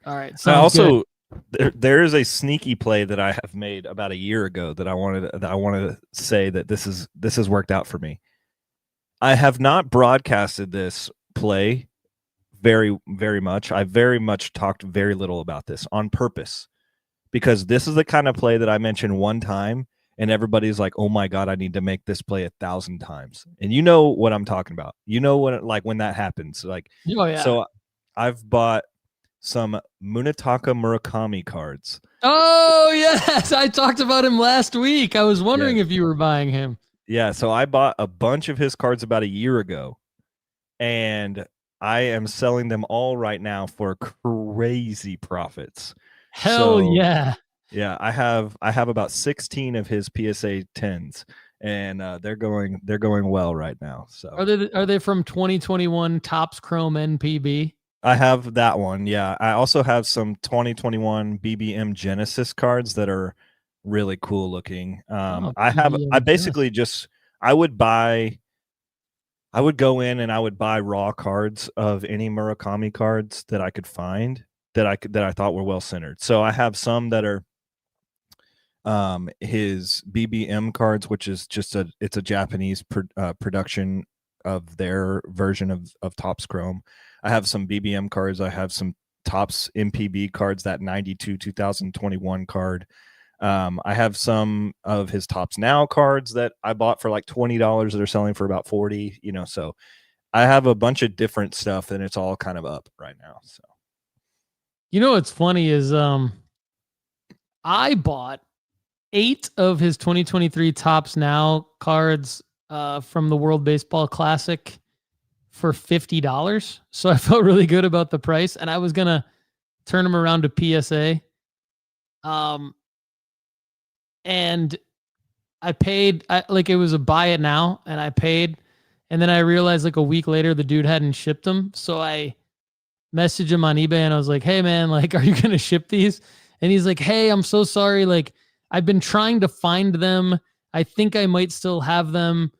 Speaker 4: All right.
Speaker 5: So also, there is a sneaky play that I have made about a year ago that I wanted to say that this has worked out for me. I have not broadcasted this play very, very much. I very much talked very little about this on purpose because this is the kind of play that I mentioned one time and everybody's like, oh my God, I need to make this play 1,000 times. And you know what I'm talking about. You know what, like when that happens, like,
Speaker 4: oh, yeah.
Speaker 5: So I've bought some Munetaka Murakami cards.
Speaker 4: Oh yes. I talked about him last week. I was wondering if you were buying him.
Speaker 5: Yeah, so I bought a bunch of his cards about a year ago, and I am selling them all right now for crazy profits.
Speaker 4: Hell yeah.
Speaker 5: Yeah, I have about 16 of his PSA 10s, and they're going well right now. So
Speaker 4: are they from 2021 Topps Chrome NPB?
Speaker 5: I have that one. Yeah, I also have some 2021 BBM Genesis cards that are really cool looking. I would go in and I would buy raw cards of any Murakami cards that I could find that I thought were well centered. So I have some that are his BBM cards, which is just it's a Japanese production of their version of Topps Chrome. I have some BBM cards. I have some Topps MPB cards, that 92 2021 card. I have some of his Topps Now cards that I bought for like $20 that are selling for about 40, so I have a bunch of different stuff and it's all kind of up right now. So,
Speaker 4: what's funny is I bought 8 of his 2023 Topps Now cards from the World Baseball Classic for $50. So I felt really good about the price, and I was going to turn them around to PSA. And I paid, it was a buy it now, and I paid, and then I realized like a week later the dude hadn't shipped them. So I messaged him on eBay and I was like, hey man, like, are you going to ship these? And he's like, hey, I'm so sorry. Like, I've been trying to find them. I think I might still have them,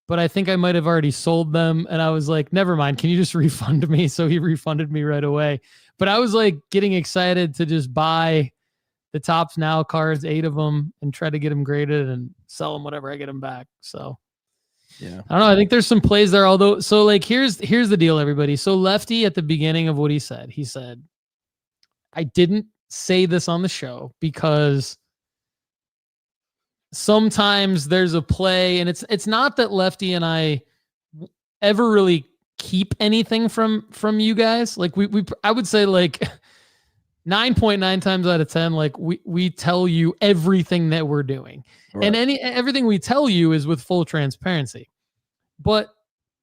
Speaker 4: but I think I might have already sold them. And I was like, never mind. Can you just refund me? So he refunded me right away. But I was like getting excited to just buy the Topps Now cards, 8 of them, and try to get them graded and sell them whenever I get them back. So yeah, I don't know. I think there's some plays there. Although, so like, here's the deal, everybody. So Lefty, at the beginning of what he said, I didn't say this on the show because sometimes there's a play, and it's not that Lefty and I ever really keep anything from you guys. Like I would say like 9.9 times out of 10, like we tell you everything that we're doing, right. And everything we tell you is with full transparency. But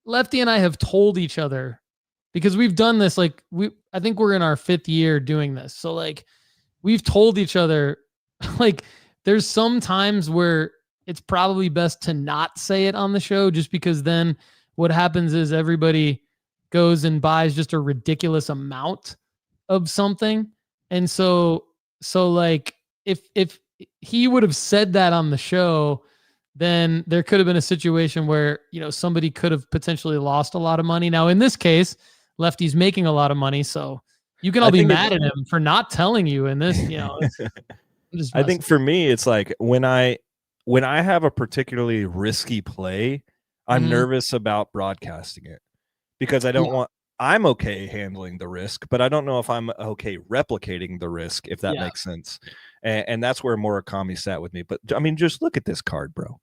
Speaker 4: Lefty and I have told each other, because we've done this, like I think we're in our 5th year doing this. So like we've told each other, like, there's some times where it's probably best to not say it on the show, just because then what happens is everybody goes and buys just a ridiculous amount of something. And so like if he would have said that on the show, then there could have been a situation where, somebody could have potentially lost a lot of money. Now, in this case, Lefty's making a lot of money, so you can all be mad at him for not telling you in this,
Speaker 5: I think for me, it's like when I have a particularly risky play, I'm nervous about broadcasting it because I don't want. I'm okay handling the risk, but I don't know if I'm okay replicating the risk, if that makes sense. And that's where Murakami sat with me. But I mean, just look at this card, bro.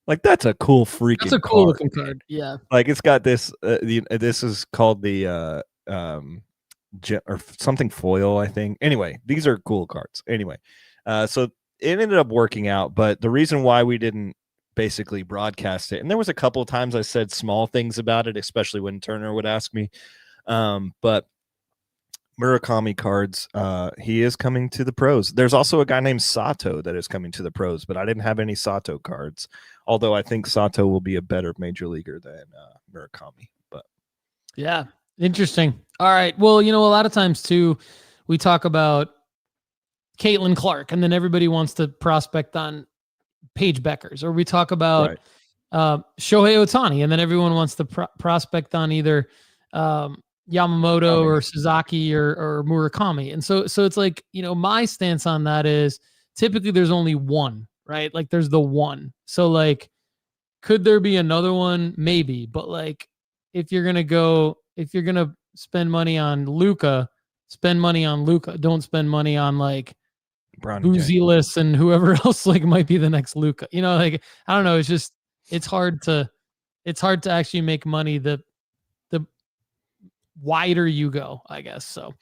Speaker 5: Like, that's a cool freaking.
Speaker 4: That's a cool looking card. Yeah.
Speaker 5: Like, it's got this. This is called the or something foil, I think. Anyway, these are cool cards. Anyway, so it ended up working out. But the reason why we didn't basically broadcast it, and there was a couple of times I said small things about it, especially when Turner would ask me. But Murakami cards, he is coming to the pros. There's also a guy named Sato that is coming to the pros, but I didn't have any Sato cards. Although I think Sato will be a better major leaguer than Murakami. But
Speaker 4: yeah, interesting. All right. Well, a lot of times too, we talk about Caitlin Clark, and then everybody wants to prospect on Paige Beckers, or we talk about Shohei Ohtani, and then everyone wants to prospect on either Yamamoto or Sasaki or Murakami. And so it's like, my stance on that is typically there's only one, right? Like there's the one. So like, could there be another one? Maybe. But like, if you're going to spend money on Luka, spend money on Luka. Don't spend money on like Buzelis and whoever else like might be the next Luka. Like, I don't know. It's just, it's hard to actually make money the wider you go, I guess. So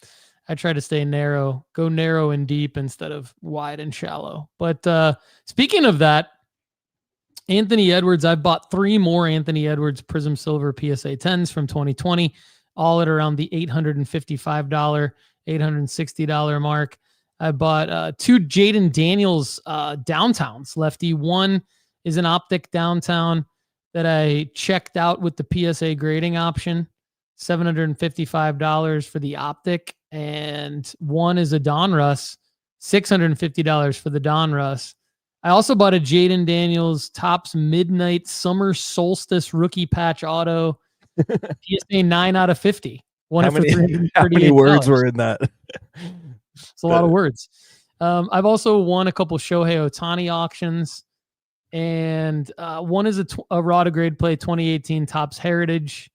Speaker 4: I try to stay narrow, go narrow and deep instead of wide and shallow. But speaking of that, Anthony Edwards, I've bought 3 more Anthony Edwards Prism Silver PSA 10s from 2020, all at around the $855, $860 mark. I bought 2 Jaden Daniels downtowns, Lefty. One is an optic downtown that I checked out with the PSA grading option, $755 for the optic. And one is a Donruss, $650 for the Donruss. I also bought a Jaden Daniels Topps Midnight Summer Solstice Rookie Patch Auto, PSA 9 out of 50. How many words
Speaker 5: were in that?
Speaker 4: It's a lot of words. I've also won a couple Shohei Ohtani auctions, and one is a raw to grade play 2018 Topps Heritage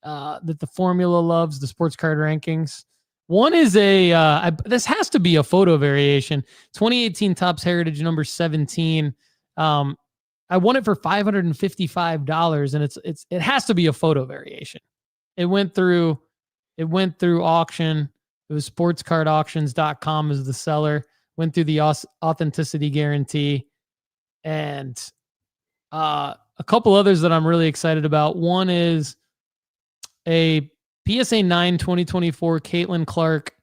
Speaker 4: that the formula loves, the sports card rankings. One is this has to be a photo variation. 2018 Topps Heritage number 17. I won it for $555, and it has to be a photo variation. It went through auction. It was sportscardauctions.com as the seller. Went through the authenticity guarantee, and a couple others that I'm really excited about. One is a PSA 9 2024 Caitlin Clark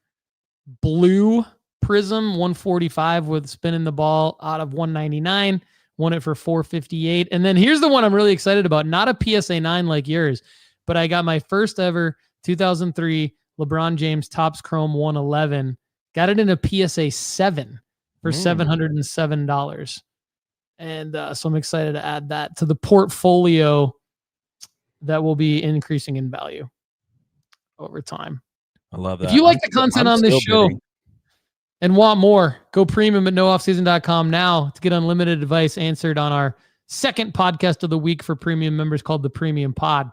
Speaker 4: blue prism 145 with spinning the ball out of 199. Won it for $458. And then here's the one I'm really excited about. Not a PSA 9 like yours, but I got my first ever 2003 LeBron James Topps Chrome 111. Got it in a PSA 7 for $707. And so I'm excited to add that to the portfolio that will be increasing in value over time.
Speaker 5: I love that.
Speaker 4: If you like the content on this show and want more, go premium at nooffseason.com now to get unlimited advice answered on our second podcast of the week for premium members called the Premium Pod.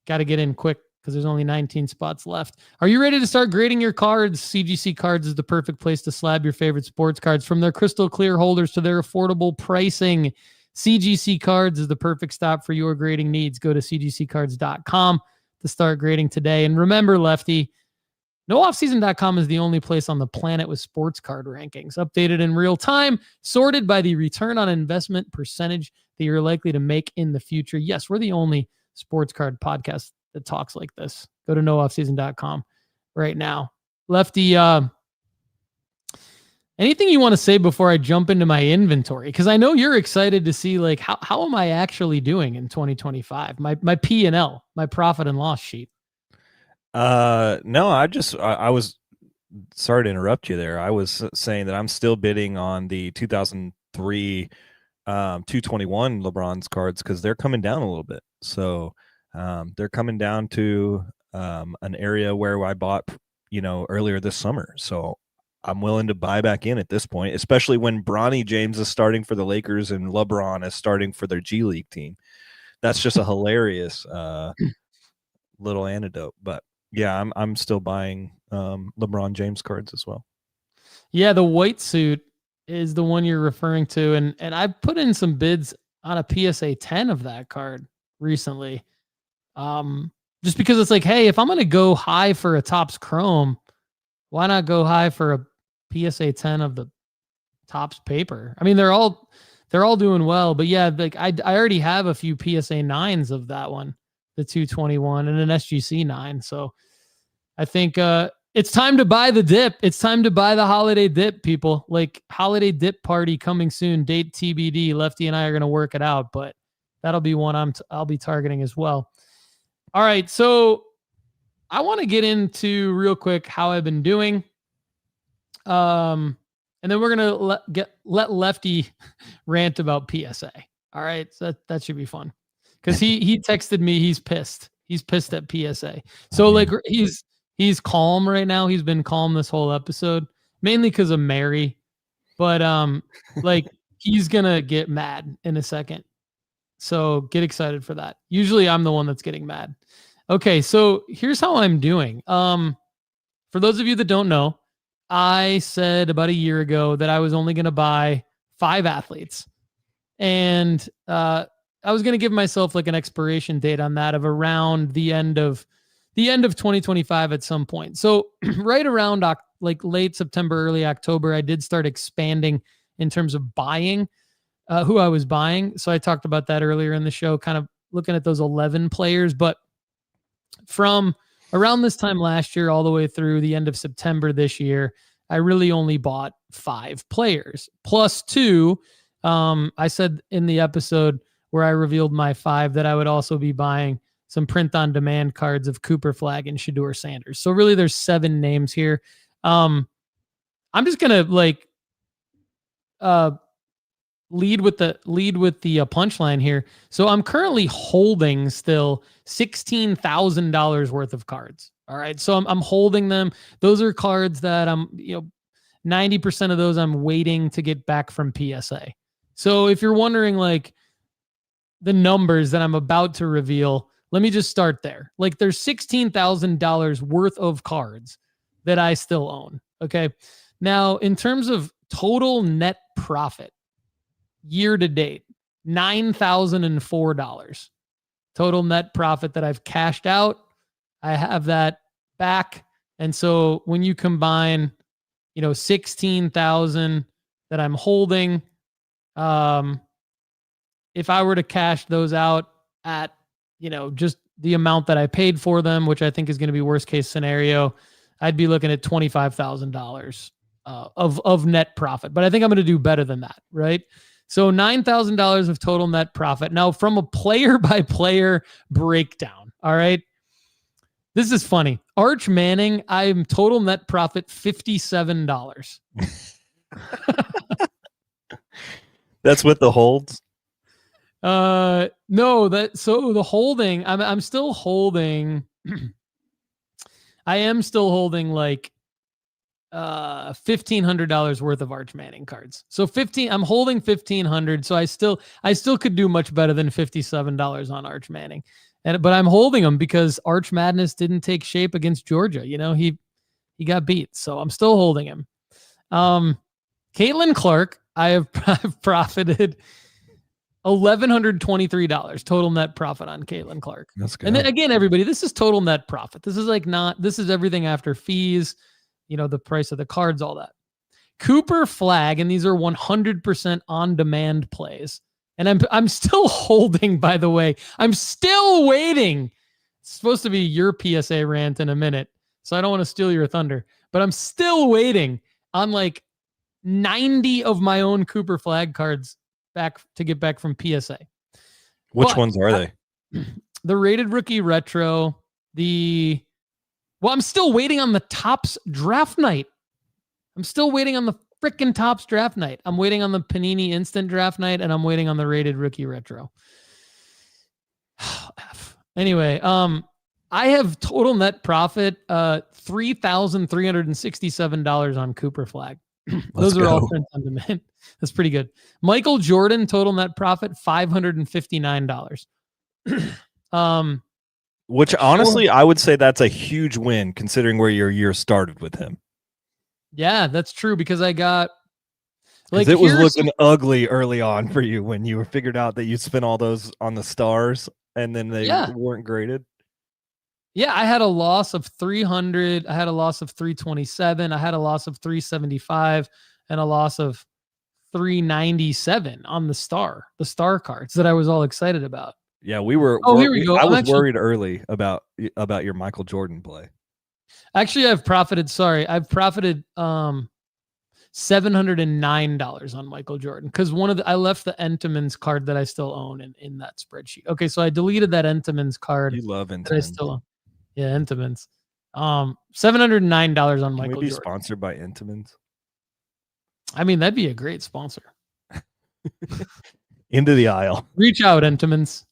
Speaker 4: Got to get in quick because there's only 19 spots left. Are you ready to start grading your cards? CGC Cards is the perfect place to slab your favorite sports cards. From their crystal clear holders to their affordable pricing, CGC Cards is the perfect stop for your grading needs. Go to cgccards.com to start grading today. And remember, Lefty, nooffseason.com is the only place on the planet with sports card rankings, updated in real time, sorted by the return on investment percentage that you're likely to make in the future. Yes, we're the only sports card podcast that talks like this. Go to nooffseason.com right now. Lefty, anything you want to say before I jump into my inventory? Because I know you're excited to see, like, how am I actually doing in 2025? My P&L, my profit and loss sheet.
Speaker 5: No, I was sorry to interrupt you there. I was saying that I'm still bidding on the 2003 221 LeBron's cards because they're coming down a little bit. So they're coming down to an area where I bought, earlier this summer. So I'm willing to buy back in at this point, especially when Bronny James is starting for the Lakers and LeBron is starting for their G League team. That's just a hilarious little anecdote. But yeah, I'm still buying LeBron James cards as well.
Speaker 4: Yeah, the white suit is the one you're referring to, and I put in some bids on a PSA 10 of that card recently. Just because it's like, hey, if I'm gonna go high for a Topps Chrome, why not go high for a PSA 10 of the Topps paper? I mean, they're all doing well, but yeah, like I already have a few PSA 9s of that one, the 221 and an SGC 9. So I think it's time to buy the dip. It's time to buy the holiday dip, people. Like, holiday dip party coming soon. Date TBD. Lefty and I are going to work it out, but that'll be one I'll be targeting as well. All right, so I want to get into real quick how I've been doing. And then we're going to let Lefty rant about PSA. All right, so that should be fun. Because he texted me, he's pissed. He's pissed at PSA. So like he's calm right now. He's been calm this whole episode, mainly because of Mary. But like he's gonna get mad in a second. So get excited for that. Usually I'm the one that's getting mad. Okay, so here's how I'm doing. For those of you that don't know, I said about a year ago that I was only gonna buy 5 athletes. And I was going to give myself like an expiration date on that of around the end of 2025 at some point. So right around like late September, early October, I did start expanding in terms of buying who I was buying. So I talked about that earlier in the show, kind of looking at those 11 players. But from around this time last year, all the way through the end of September this year, I really only bought 5 players plus 2. I said in the episode where I revealed my 5 that I would also be buying some print-on-demand cards of Cooper Flagg and Shedeur Sanders. So really there's 7 names here. I'm just going to like lead with the punchline here. So I'm currently holding still $16,000 worth of cards. All right. So I'm holding them. Those are cards that I'm, 90% of those I'm waiting to get back from PSA. So if you're wondering like the numbers that I'm about to reveal, let me just start there. Like there's $16,000 worth of cards that I still own. Okay. Now, in terms of total net profit year to date, $9,004 total net profit that I've cashed out. I have that back. And so when you combine, 16,000 that I'm holding, if I were to cash those out at, just the amount that I paid for them, which I think is going to be worst case scenario, I'd be looking at $25,000 of net profit. But I think I'm going to do better than that, right? So $9,000 of total net profit. Now, from a player by player breakdown, all right? This is funny. Arch Manning, I'm total net profit $57.
Speaker 5: That's with the holds?
Speaker 4: No, so the holding, I'm still holding. I am still holding like $1,500 worth of Arch Manning cards. So I'm holding 1,500. So I still could do much better than $57 on Arch Manning. But I'm holding them because Arch Madness didn't take shape against Georgia. He got beat. So I'm still holding him. Caitlin Clark, I've profited $1,123 total net profit on Caitlin Clark.
Speaker 5: That's good.
Speaker 4: And then again, everybody, this is total net profit. This is this is everything after fees, the price of the cards, all that. Cooper Flag, and these are 100% on demand plays. And I'm still holding, by the way. I'm still waiting. It's supposed to be your PSA rant in a minute, so I don't want to steal your thunder. But I'm still waiting on like 90 of my own Cooper Flag cards back to get back from PSA.
Speaker 5: Which ones are they?
Speaker 4: The Rated Rookie Retro. I'm still waiting on the Topps draft night. I'm still waiting on the freaking Topps draft night. I'm waiting on the Panini Instant draft night, and I'm waiting on the Rated Rookie Retro. Anyway, I have total net profit $3,367 on Cooper Flag. Those are all prints on demand. That's pretty good. Michael Jordan, total net profit $559.
Speaker 5: Which honestly, I would say that's a huge win considering where your year started with him.
Speaker 4: Yeah, that's true because I got
Speaker 5: it was looking ugly early on for you when you figured out that you spent all those on the stars and then they weren't graded.
Speaker 4: Yeah, I had a loss of 300. I had a loss of 327. I had a loss of 375 and a loss of 397 on the star cards that I was all excited about.
Speaker 5: Yeah, we were.
Speaker 4: Oh, here we go.
Speaker 5: I was worried early about your Michael Jordan play.
Speaker 4: Actually, I've profited $709 on Michael Jordan because I left the Entenmann's card that I still own in that spreadsheet. Okay, so I deleted that Entenmann's card.
Speaker 5: You love Entenmann's.
Speaker 4: I still own. Yeah, Entenmann's. $709 on Michael Jordan.
Speaker 5: Can we be sponsored by Entenmann's?
Speaker 4: I mean, that'd be a great sponsor.
Speaker 5: Into the aisle.
Speaker 4: Reach out, Entenmann's.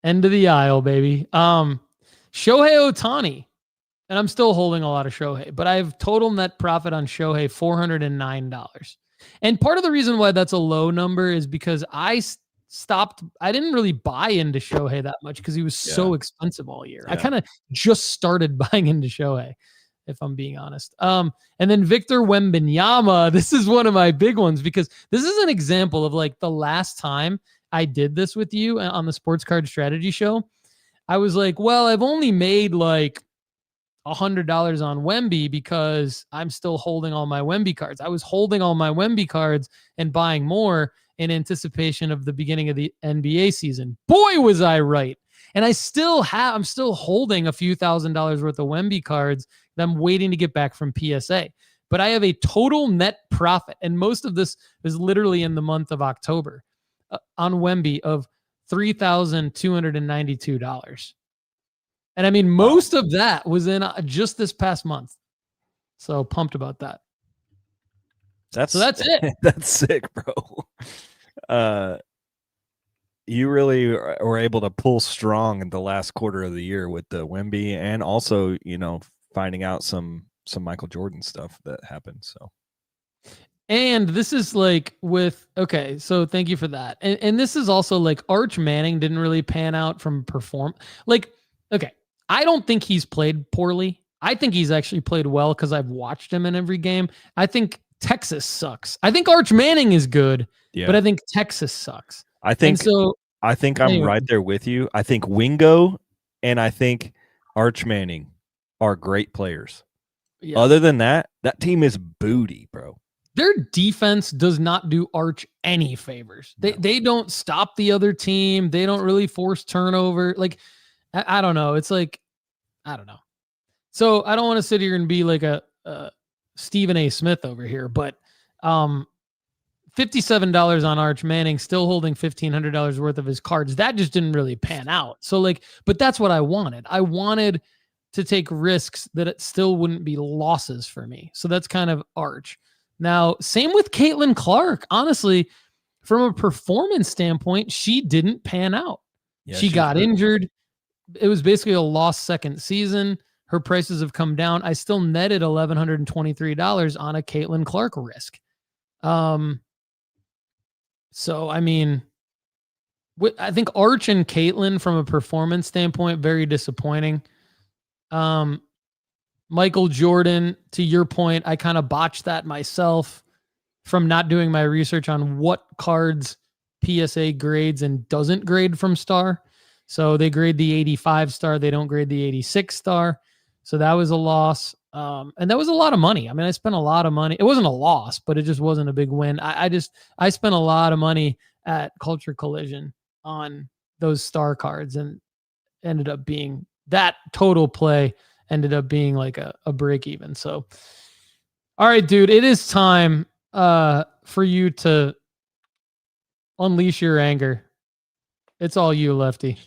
Speaker 4: End of the aisle, baby. Shohei Ohtani. And I'm still holding a lot of Shohei, but I have total net profit on Shohei $409. And part of the reason why that's a low number is because I didn't really buy into Shohei that much because he was so expensive all year. Yeah. I kind of just started buying into Shohei, if I'm being honest. And then Victor Wembanyama, this is one of my big ones because this is an example of like the last time I did this with you on the Sports Card Strategy Show. I was like, well, I've only made like $100 on Wemby because I'm still holding all my Wemby cards. I was holding all my Wemby cards and buying more in anticipation of the beginning of the NBA season. Boy, was I right. And I'm still holding a few $1,000s worth of Wemby cards that I'm waiting to get back from PSA. But I have a total net profit, and most of this is literally in the month of October, on Wemby of $3,292. And I mean, most of that was in just this past month. So pumped about that. That's it.
Speaker 5: That's sick, bro. You really were able to pull strong in the last quarter of the year with the Wemby and also, finding out some some Michael Jordan stuff that happened. So.
Speaker 4: And this is like okay, so thank you for that. And this is also like Arch Manning didn't really pan out from okay, I don't think he's played poorly. I think he's actually played well because I've watched him in every game. I think Texas sucks. I think Arch Manning is good, but I think Texas sucks.
Speaker 5: I think I'm
Speaker 4: anyway.
Speaker 5: right there with you. I think Wingo and I think Arch Manning are great players. Yeah. Other than that team is booty, bro.
Speaker 4: Their defense does not do Arch any favors. They don't stop the other team. They don't really force turnover. Like, I don't know. It's like, I don't know. So I don't want to sit here and be like a Stephen A. Smith over here, but $57 on Arch Manning, still holding $1,500 worth of his cards. That just didn't really pan out. So like, but that's what I wanted. I wanted to take risks that it still wouldn't be losses for me. So that's kind of Arch. Now, same with Caitlin Clark. Honestly, from a performance standpoint, she didn't pan out. Yeah, she got injured. It was basically a lost second season. Her prices have come down. I still netted $1,123 on a Caitlin Clark risk. So, I mean, I think Arch and Caitlin from a performance standpoint, very disappointing. Michael Jordan, to your point, I kind of botched that myself from not doing my research on what cards PSA grades and doesn't grade from star. So they grade the 85 star. They don't grade the 86 star. So that was a loss. And that was a lot of money. I mean, I spent a lot of money. It wasn't a loss, but it just wasn't a big win. I spent a lot of money at Culture Collision on those star cards and ended up being that total play ended up being like a break even. So, all right, dude, it is time for you to unleash your anger. It's all you, Lefty.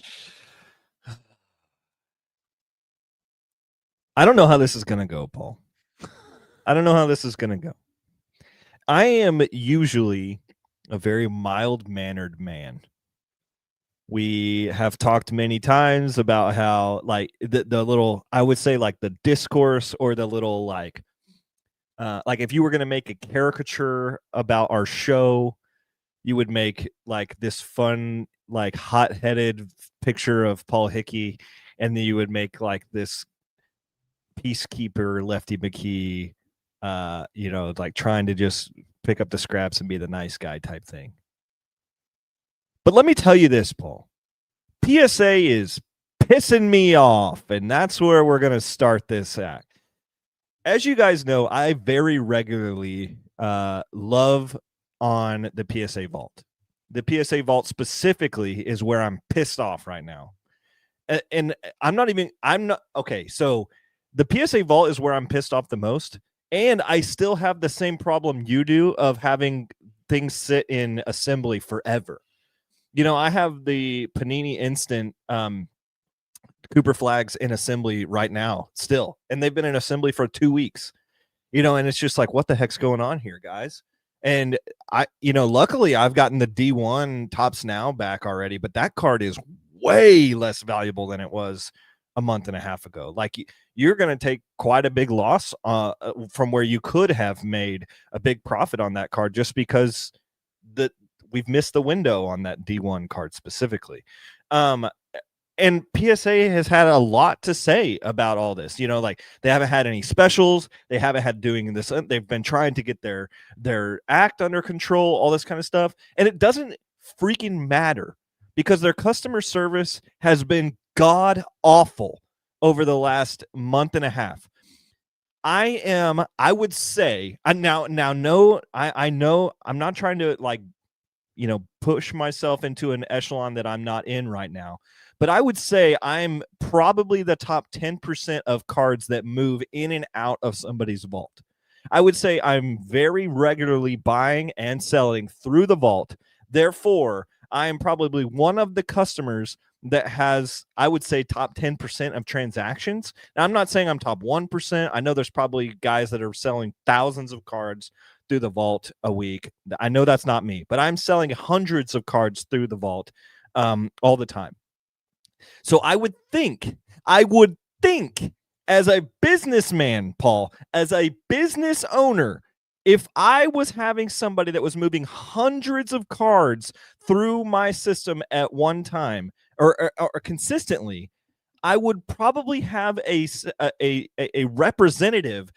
Speaker 5: I don't know how this is going to go, Paul. I don't know how this is going to go. I am usually a very mild-mannered man. We have talked many times about how like the little, I would say like the discourse or the little like if you were going to make a caricature about our show, you would make like this fun, like hot-headed picture of Paul Hickey. And then you would make like this peacekeeper Lefty McKee, like trying to just pick up the scraps and be the nice guy type thing. But let me tell you this, Paul. PSA is pissing me off, and that's where we're going to start this act. As you guys know, I very regularly love on the PSA Vault. The PSA Vault specifically is where I'm pissed off right now. And okay, so the PSA Vault is where I'm pissed off the most, and I still have the same problem you do of having things sit in assembly forever. You know, I have the Panini Instant Cooper flags in assembly right now still, and they've been in assembly for 2 weeks, and it's just like, what the heck's going on here, guys? And luckily I've gotten the D1 Tops Now back already, but that card is way less valuable than it was a month and a half ago. Like, you're going to take quite a big loss from where you could have made a big profit on that card just because we've missed the window on that D1 card specifically. And PSA has had a lot to say about all this. Like, they haven't had any specials. They haven't had doing this. They've been trying to get their act under control, all this kind of stuff. And it doesn't freaking matter because their customer service has been god awful over the last month and a half. I would say, I know I'm not trying to push myself into an echelon that I'm not in right now. But I would say I'm probably the top 10% of cards that move in and out of somebody's vault. I would say I'm very regularly buying and selling through the vault. Therefore, I am probably one of the customers that has, I would say, top 10% of transactions. Now, I'm not saying I'm top 1%. I know there's probably guys that are selling thousands of cards through the vault a week. I know that's not me, but I'm selling hundreds of cards through the vault all the time. So I would think As a businessman, Paul, as a business owner, if I was having somebody that was moving hundreds of cards through my system at one time or consistently, I would probably have a representative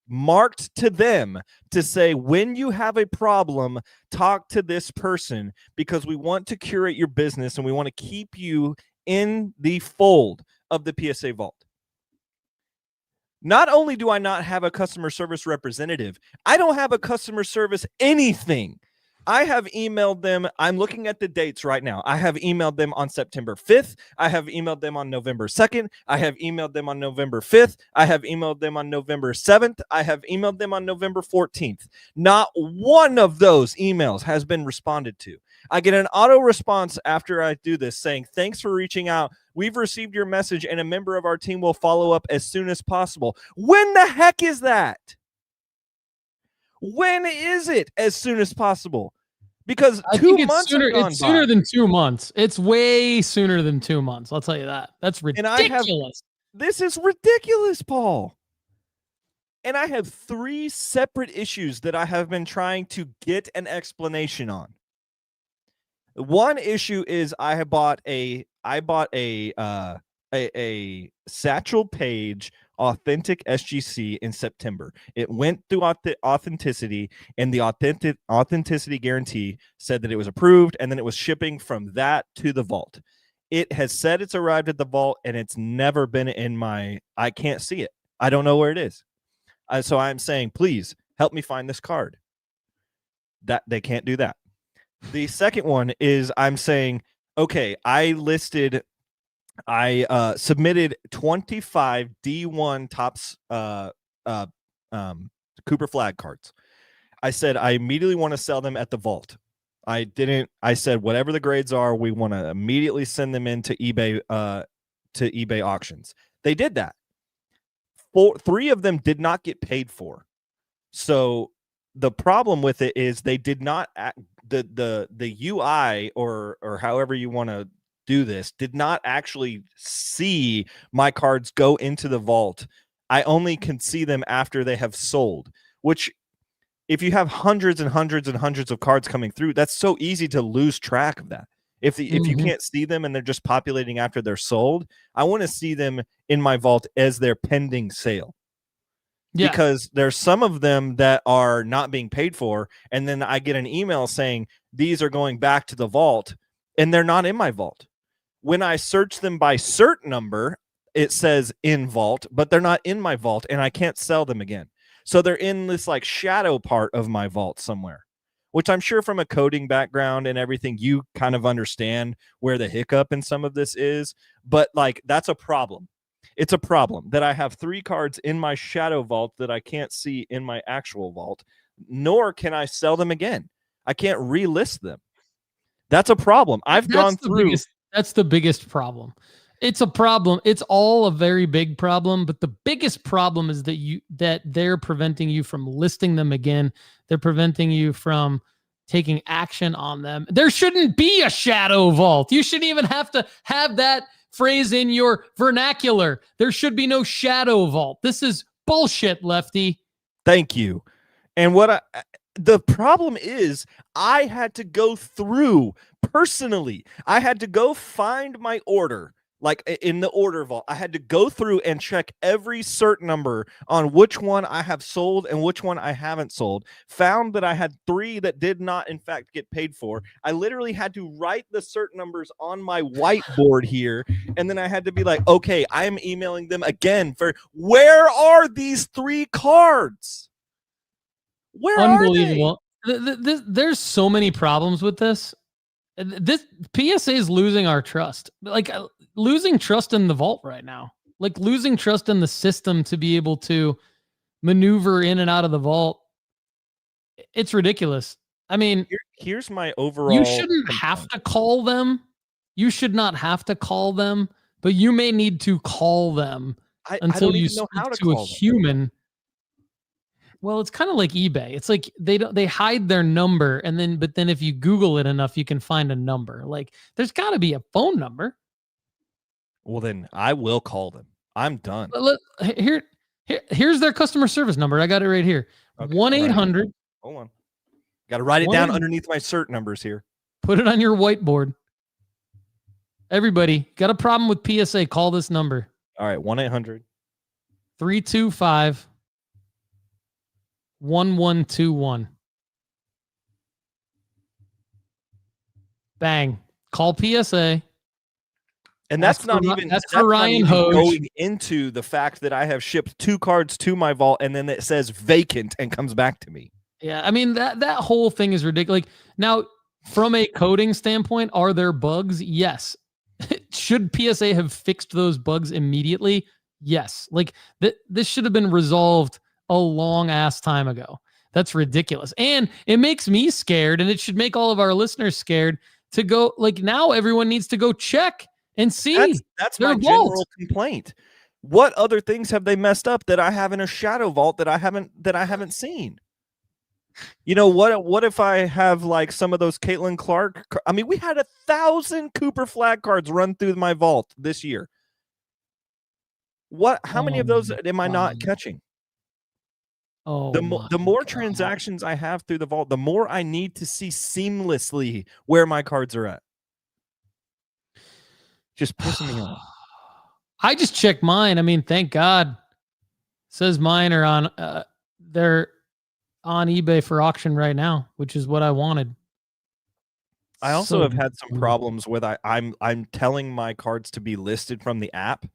Speaker 5: marked to them to say, when you have a problem, talk to this person, because we want to curate your business and we want to keep you in the fold of the PSA vault. Not only do I not have a customer service representative, I don't have a customer service anything. I have emailed them. I'm looking at the dates right now. I have emailed them on September 5th. I have emailed them on November 2nd. I have emailed them on November 5th. I have emailed them on November 7th. I have emailed them on November 14th. Not one of those emails has been responded to. I get an auto response after I do this saying, thanks for reaching out. We've received your message and a member of our team will follow up as soon as possible. When the heck is that? When is it as soon as possible? Because
Speaker 4: I
Speaker 5: 2
Speaker 4: think it's
Speaker 5: months
Speaker 4: sooner.
Speaker 5: have gone
Speaker 4: It's sooner
Speaker 5: by.
Speaker 4: than 2 months. It's way sooner than 2 months. I'll tell you that. That's
Speaker 5: And I have-
Speaker 4: ridiculous.
Speaker 5: This is ridiculous, Paul. And I have 3 separate issues that I have been trying to get an explanation on. One issue is I bought a Satchel Paige authentic SGC in September. It went through authenticity, and the authenticity guarantee said that it was approved, and then it was shipping from that to the vault. It has said it's arrived at the vault, and it's never been in my. I can't see it. I don't know where it is. So I'm saying, please help me find this card. That they can't do that. The second one is I'm saying, okay, I submitted 25 D1 Topps Cooper Flag cards. I said I immediately want to sell them at the vault. I said whatever the grades are, we want to immediately send them into eBay auctions. They did that. 3 of them did not get paid for. So the problem with it is they did not the UI or however you want to do this did not actually see my cards go into the vault. I only can see them after they have sold, which if you have hundreds and hundreds and hundreds of cards coming through, that's so easy to lose track of that. If you can't see them and they're just populating after they're sold, I want to see them in my vault as they're pending sale. Yeah. Because there's some of them that are not being paid for, and then I get an email saying these are going back to the vault, and they're not in my vault. When I search them by cert number, it says in vault, but they're not in my vault, and I can't sell them again. So they're in this like shadow part of my vault somewhere, which I'm sure from a coding background and everything, you kind of understand where the hiccup in some of this is. But like, that's a problem. It's a problem that I have 3 cards in my shadow vault that I can't see in my actual vault, nor can I sell them again. I can't relist them. That's a problem. That's
Speaker 4: the biggest problem. It's a problem. It's all a very big problem, but the biggest problem is that they're preventing you from listing them again. They're preventing you from taking action on them. There shouldn't be a shadow vault. You shouldn't even have to have that phrase in your vernacular. There should be no shadow vault. This is bullshit, Lefty.
Speaker 5: Thank you. And the problem is I had to go through personally. I had to go find my order, like in the order vault. I had to go through and check every cert number on which one I have sold and which one I haven't sold. Found that I had 3 that did not, in fact, get paid for. I literally had to write the cert numbers on my whiteboard here. And then I had to be like, okay, I'm emailing them again for where are these 3 cards? Where
Speaker 4: Unbelievable. There's so many problems with this. This PSA is losing our trust. Like losing trust in the vault right now. Like losing trust in the system to be able to maneuver in and out of the vault. It's ridiculous. I mean,
Speaker 5: here's my overall.
Speaker 4: You shouldn't have to call them. You should not have to call them, but you may need to call them until you speak to a human. Well, it's kind of like eBay. It's like they hide their number, but then if you Google it enough, you can find a number. Like there's got to be a phone number.
Speaker 5: Well, then I will call them. I'm done.
Speaker 4: Here's their customer service number. I got it right here.
Speaker 5: Okay,
Speaker 4: 1-800.
Speaker 5: Hold on. Got to write it down underneath my cert numbers here.
Speaker 4: Put it on your whiteboard. Everybody, got a problem with PSA, call this number.
Speaker 5: All right, 1-800.
Speaker 4: 325-1121. Bang. Call PSA.
Speaker 5: And that's not
Speaker 4: for Ryan Hoge.
Speaker 5: Going into the fact that I have shipped 2 cards to my vault and then it says vacant and comes back to me.
Speaker 4: Yeah, I mean, that whole thing is ridiculous. Like, now, from a coding standpoint, are there bugs? Yes. Should PSA have fixed those bugs immediately? Yes. Like, this should have been resolved a long ass time ago. That's ridiculous. And it makes me scared, and it should make all of our listeners scared to go, like, now everyone needs to go check and see.
Speaker 5: That's my general complaint. What other things have they messed up that I have in a shadow vault that I haven't seen? You know, what if I have like some of those Caitlin Clark? I mean, we had 1,000 Cooper flag cards run through my vault this year. How many of those am I not catching?
Speaker 4: Oh,
Speaker 5: the more transactions I have through the vault, the more I need to see seamlessly where my cards are at. Just pissing me off.
Speaker 4: I just checked mine. I mean, thank God. It says mine are on they're on eBay for auction right now, which is what I wanted.
Speaker 5: I also have had some problems with I'm telling my cards to be listed from the app,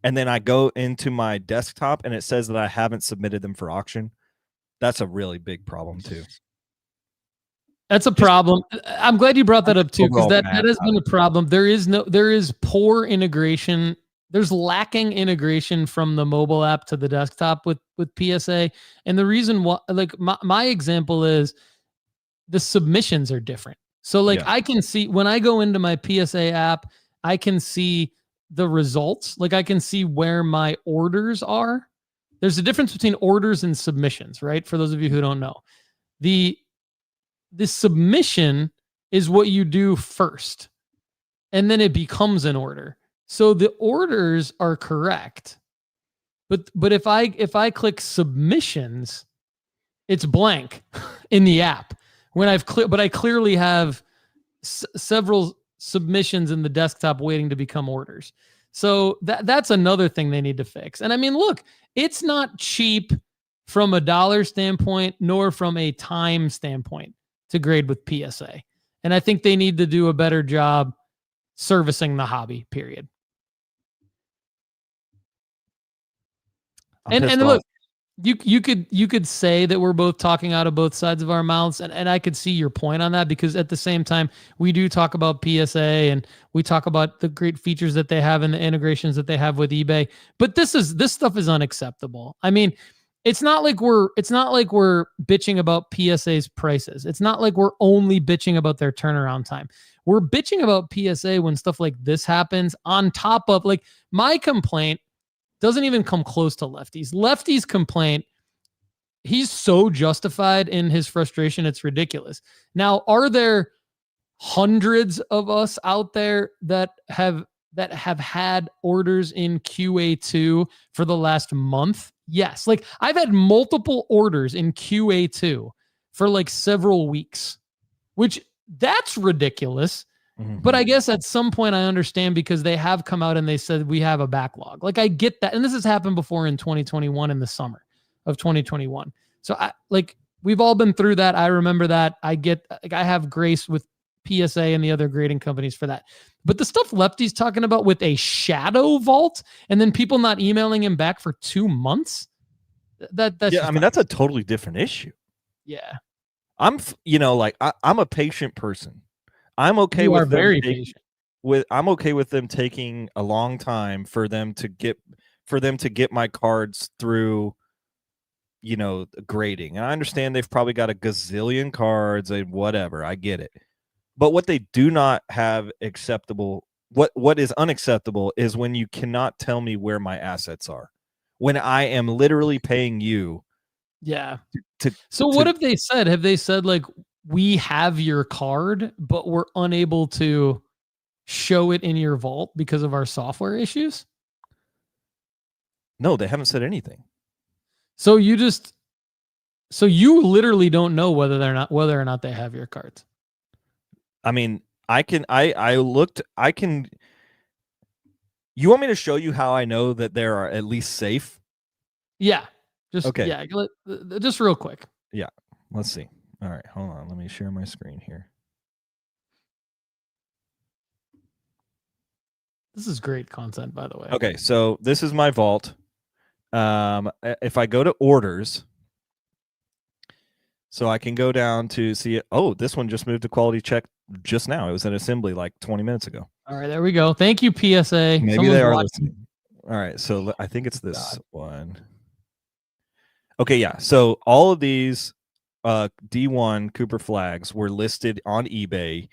Speaker 5: and then I go into my desktop and it says that I haven't submitted them for auction. That's a really big problem too.
Speaker 4: That's a problem. I'm glad you brought that up too, because that has been a problem. There is poor integration. There's lacking integration from the mobile app to the desktop with PSA. And the reason why, like, my example is the submissions are different. So like, I can see when I go into my PSA app, I can see the results. Like, I can see where my orders are. There's a difference between orders and submissions, right? For those of you who don't know, the submission is what you do first, and then it becomes an order. So the orders are correct, but if I click submissions, it's blank in the app. When but I clearly have several submissions in the desktop waiting to become orders. So that's another thing they need to fix. And I mean, look, it's not cheap from a dollar standpoint, nor from a time standpoint to grade with PSA. And I think they need to do a better job servicing the hobby, period. And look, you could say that we're both talking out of both sides of our mouths, and I could see your point on that, because at the same time, we do talk about PSA and we talk about the great features that they have and the integrations that they have with eBay. But this stuff is unacceptable. I mean, it's not like we're bitching about PSA's prices. It's not like we're only bitching about their turnaround time. We're bitching about PSA when stuff like this happens, on top of, like, my complaint doesn't even come close to Lefty's. Lefty's complaint, he's so justified in his frustration, it's ridiculous. Now, are there hundreds of us out there that have had orders in QA2 for the last month? Yes. Like, I've had multiple orders in QA2 for like several weeks, which that's ridiculous. But I guess at some point I understand, because they have come out and they said we have a backlog. Like, I get that. And this has happened before in 2021, in the summer of 2021. So we've all been through that. I remember that. I have grace with PSA and the other grading companies for that. But the stuff Lefty's talking about with a shadow vault and then people not emailing him back for 2 months. That's
Speaker 5: I mean, that's a totally different issue.
Speaker 4: Yeah.
Speaker 5: I'm a patient person. I'm okay
Speaker 4: you
Speaker 5: with
Speaker 4: are
Speaker 5: them
Speaker 4: very patient.
Speaker 5: I'm okay with them taking a long time for them to get my cards through, grading. And I understand they've probably got a gazillion cards and whatever. I get it. But what they do not have acceptable, what is unacceptable, is when you cannot tell me where my assets are, when I am literally paying you.
Speaker 4: Yeah. What have they said? Have they said, like, we have your card, but we're unable to show it in your vault because of our software issues?
Speaker 5: No, they haven't said anything.
Speaker 4: So you literally don't know whether or not they have your cards.
Speaker 5: I mean, I looked, you want me to show you how I know that they are at least safe?
Speaker 4: Yeah. Just
Speaker 5: Okay.
Speaker 4: Yeah, just real quick.
Speaker 5: Yeah. Let's see. All right, hold on. Let me share my screen here.
Speaker 4: This is great content, by the way.
Speaker 5: Okay, so this is my vault. If I go to orders, so I can go down to see it. Oh, this one just moved to quality check just now. It was in assembly like 20 minutes ago.
Speaker 4: All right, there we go. Thank you, PSA.
Speaker 5: Maybe
Speaker 4: Someone's
Speaker 5: they are
Speaker 4: watching.
Speaker 5: listening. All right, so I think it's this one. Okay, yeah. So all of these D1 Cooper flags were listed on eBay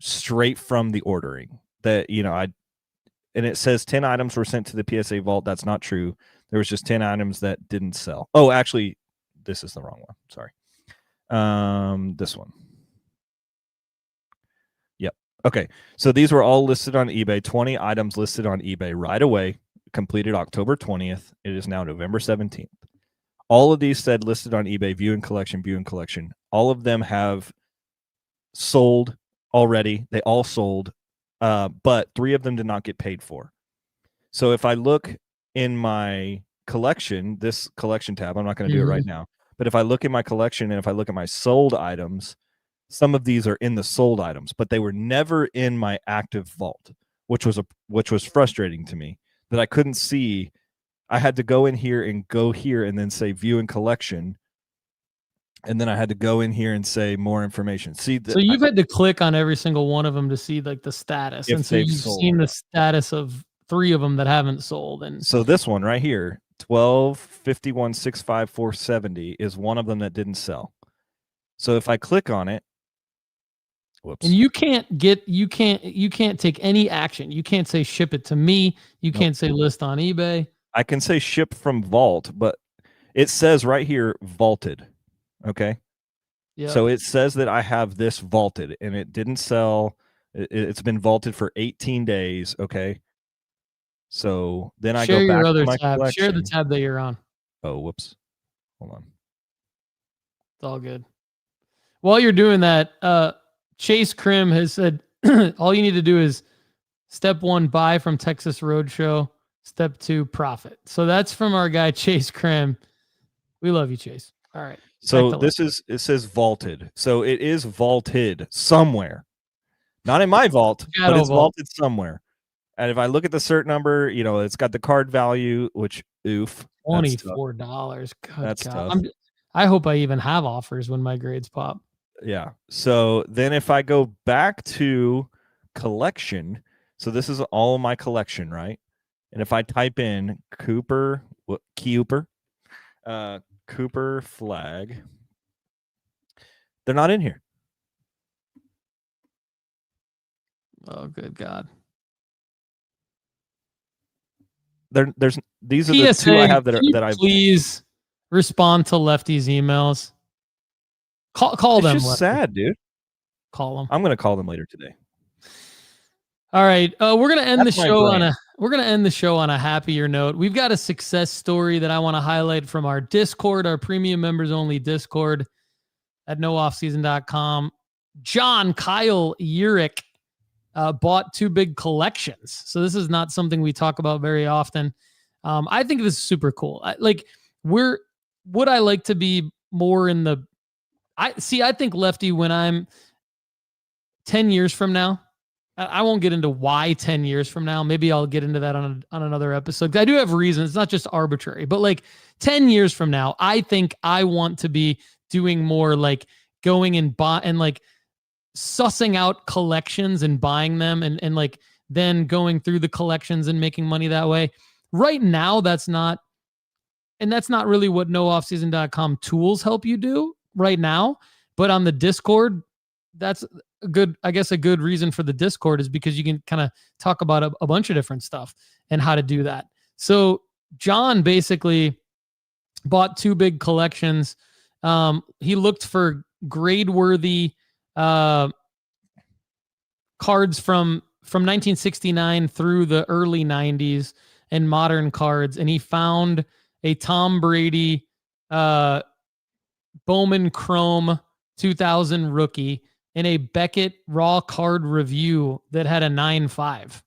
Speaker 5: straight from the ordering. That, you know, and it says 10 items were sent to the PSA vault. That's not true. There was just 10 items that didn't sell. Oh, actually, this is the wrong one. Sorry. This one. Yep. Okay. So these were all listed on eBay. 20 items listed on eBay right away. Completed October 20th. It is now November 17th. All of these said listed on eBay, view and collection. All of them have sold already. They all sold. But 3 of them did not get paid for. So if I look in my collection, this collection tab, I'm not going to do it right now, but if I look in my collection and if I look at my sold items, some of these are in the sold items, but they were never in my active vault, which was frustrating to me that I couldn't see. I had to go in here and go here and then say view and collection. And then I had to go in here and say more information. See,
Speaker 4: So you've had to click on every single one of them to see like the status. And so you've seen the status of 3 of them that haven't sold. And
Speaker 5: so this one right here, 12/51/65470 is one of them that didn't sell. So if I click on it, whoops.
Speaker 4: And you can't take any action. You can't say ship it to me. You can't say list on eBay.
Speaker 5: I can say ship from vault, but it says right here vaulted. Okay. Yeah. So it says that I have this vaulted and it didn't sell. It's been vaulted for 18 days. Okay. So then I go back to my collection.
Speaker 4: Share the tab that you're on.
Speaker 5: Oh, whoops. Hold on.
Speaker 4: It's all good. While you're doing that, Chase Krim has said all you need to do is step 1, buy from Texas Roadshow. Step 2, profit. So that's from our guy Chase Krim. We love you, Chase. All right.
Speaker 5: So it says vaulted. So it is vaulted somewhere. Not in my vault, but it's vaulted somewhere. And if I look at the cert number, you know, it's got the card value, which oof.
Speaker 4: $24.
Speaker 5: That's tough.
Speaker 4: I hope I even have offers when my grades pop.
Speaker 5: Yeah. So then if I go back to collection, so this is all of my collection, right? And if I type in Cooper flag, they're not in here.
Speaker 4: Oh, good God.
Speaker 5: These are the 2 I have that I
Speaker 4: please respond to Lefty's emails. Call them.
Speaker 5: It's just sad, dude.
Speaker 4: Call them.
Speaker 5: I'm going to call them later today.
Speaker 4: All right. We're going to end the show on a happier note. We've got a success story that I want to highlight from our Discord, our premium members only Discord at nooffseason.com. John Kyle Urick bought 2 big collections. So this is not something we talk about very often. I think this is super cool. Would I like to be more in the, I think Lefty, when I'm 10 years from now, I won't get into why 10 years from now. Maybe I'll get into that on another episode. I do have reasons. It's not just arbitrary, but like 10 years from now, I think I want to be doing more like going and like sussing out collections and buying them and like then going through the collections and making money that way. Right now, that's not really what nooffseason.com tools help you do right now. But on the Discord, that's a good reason for the Discord is because you can kind of talk about a bunch of different stuff and how to do that. So John basically bought 2 big collections. He looked for grade-worthy cards from 1969 through the early 90s. and modern cards, and he found a Tom Brady Bowman Chrome 2000 rookie in a Beckett raw card review that had a 9.5.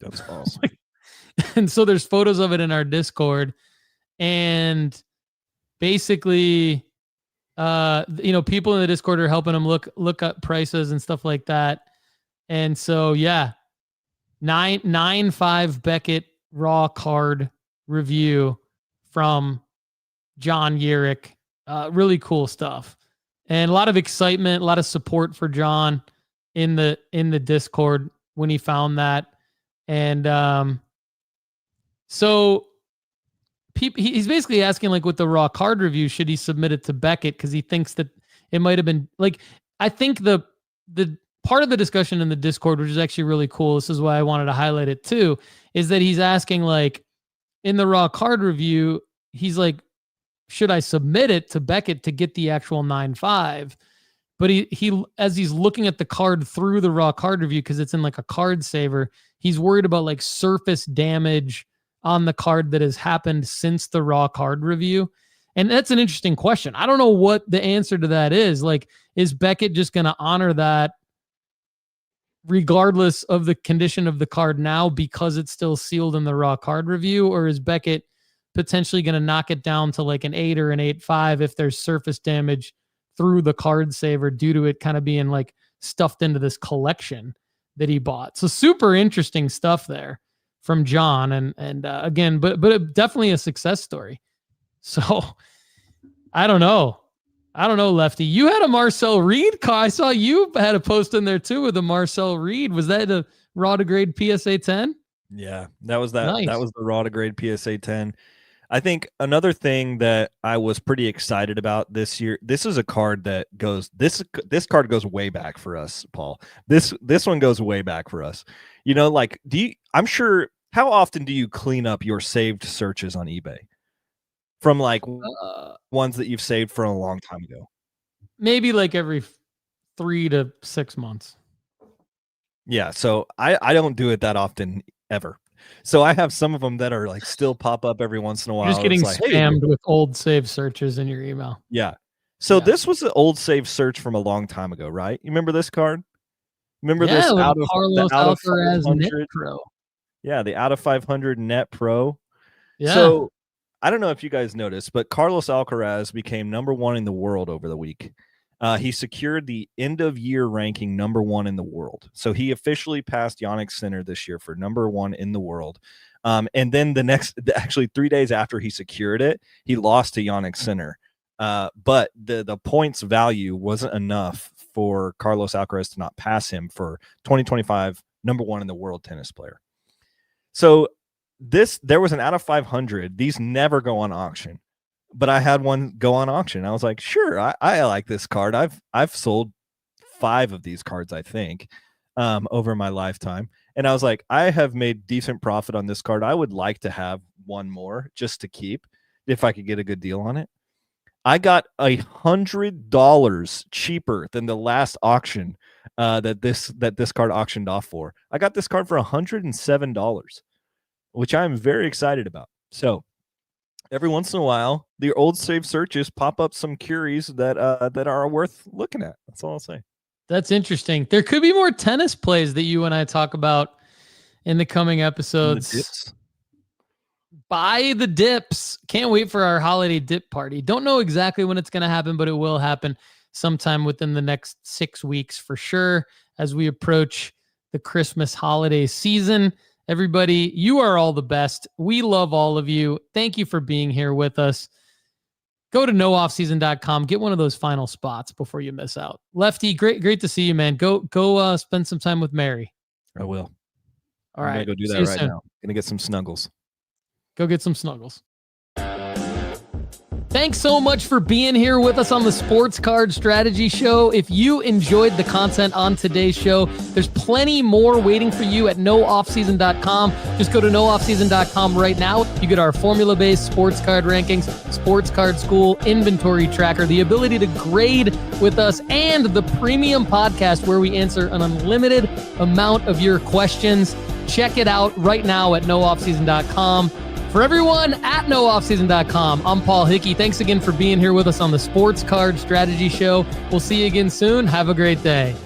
Speaker 5: That's awesome.
Speaker 4: And so there's photos of it in our Discord, and basically, people in the Discord are helping him look up prices and stuff like that. And so, yeah, 9.5 Beckett raw card review from John Yerrick. Really cool stuff, and a lot of excitement, a lot of support for John in the Discord when he found that. And so he's basically asking, like, with the raw card review, should he submit it to Beckett? Because he thinks that it might have been, like, I think the part of the discussion in the Discord, which is actually really cool, this is why I wanted to highlight it too, is that he's asking, like, in the raw card review, he's like, should I submit it to Beckett to get the actual 9.5? But he as he's looking at the card through the raw card review, because it's in like a card saver, he's worried about like surface damage on the card that has happened since the raw card review. And that's an interesting question. I don't know what the answer to that is. Like, is Beckett just going to honor that regardless of the condition of the card now because it's still sealed in the raw card review? Or is Beckett potentially going to knock it down to like an 8 or an 8.5 if there's surface damage through the card saver due to it kind of being like stuffed into this collection that he bought? So super interesting stuff there from John. And again, but definitely a success story. So I don't know, Lefty. You had a Marcel Reed car. I saw you had a post in there too with a Marcel Reed. Was that a raw to grade PSA 10?
Speaker 5: Yeah, that was that.
Speaker 4: Nice.
Speaker 5: That was the raw to grade PSA 10. I think another thing that I was pretty excited about this year, this is a card that goes, this card goes way back for us, Paul. This one goes way back for us. You know, like, I'm sure, how often do you clean up your saved searches on eBay from like ones that you've saved for a long time ago?
Speaker 4: Maybe like every 3 to 6 months.
Speaker 5: Yeah, so I don't do it that often ever. So I have some of them that are like still pop up every once in a while.
Speaker 4: You're just getting
Speaker 5: like,
Speaker 4: spammed with old save searches in your email.
Speaker 5: Yeah. So this was an old save search from a long time ago, right? You remember this card? Remember this out of
Speaker 4: Carlos Alcaraz Net Pro?
Speaker 5: Yeah, the out of 500 Net Pro.
Speaker 4: Yeah.
Speaker 5: So I don't know if you guys noticed, but Carlos Alcaraz became #1 in the world over the week. He secured the end of year ranking #1 in the world. So he officially passed Jannik Sinner this year for #1 in the world. And then actually 3 days after he secured it, he lost to Jannik Sinner. But the points value wasn't enough for Carlos Alcaraz to not pass him for 2025 #1 in the world tennis player. So there was an out of 500. These never go on auction. But I had one go on auction. I was like, sure, I like this card. I've sold 5 of these cards, I think, over my lifetime. And I was like, I have made decent profit on this card. I would like to have one more just to keep if I could get a good deal on it. I got $100 cheaper than the last auction that this card auctioned off for. I got this card for $107, which I'm very excited about. So every once in a while, the old save searches pop up some curies that are worth looking at. That's all I'll say.
Speaker 4: That's interesting. There could be more tennis plays that you and I talk about in the coming episodes. Buy the dips. Can't wait for our holiday dip party. Don't know exactly when it's going to happen, but it will happen sometime within the next 6 weeks for sure as we approach the Christmas holiday season. Everybody, you are all the best. We love all of you. Thank you for being here with us. Go to nooffseason.com. Get one of those final spots before you miss out. Lefty, great to see you, man. Go spend some time with Mary.
Speaker 5: I will.
Speaker 4: All right.
Speaker 5: I'm going to go do that right now. Going to get some snuggles.
Speaker 4: Go get some snuggles. Thanks so much for being here with us on the Sports Card Strategy Show. If you enjoyed the content on today's show, there's plenty more waiting for you at nooffseason.com. Just go to nooffseason.com right now. You get our formula-based sports card rankings, sports card school, inventory tracker, the ability to grade with us, and the premium podcast where we answer an unlimited amount of your questions. check it out right now at nooffseason.com. For everyone at nooffseason.com, I'm Paul Hickey. Thanks again for being here with us on the Sports Card Strategy Show. We'll see you again soon. Have a great day.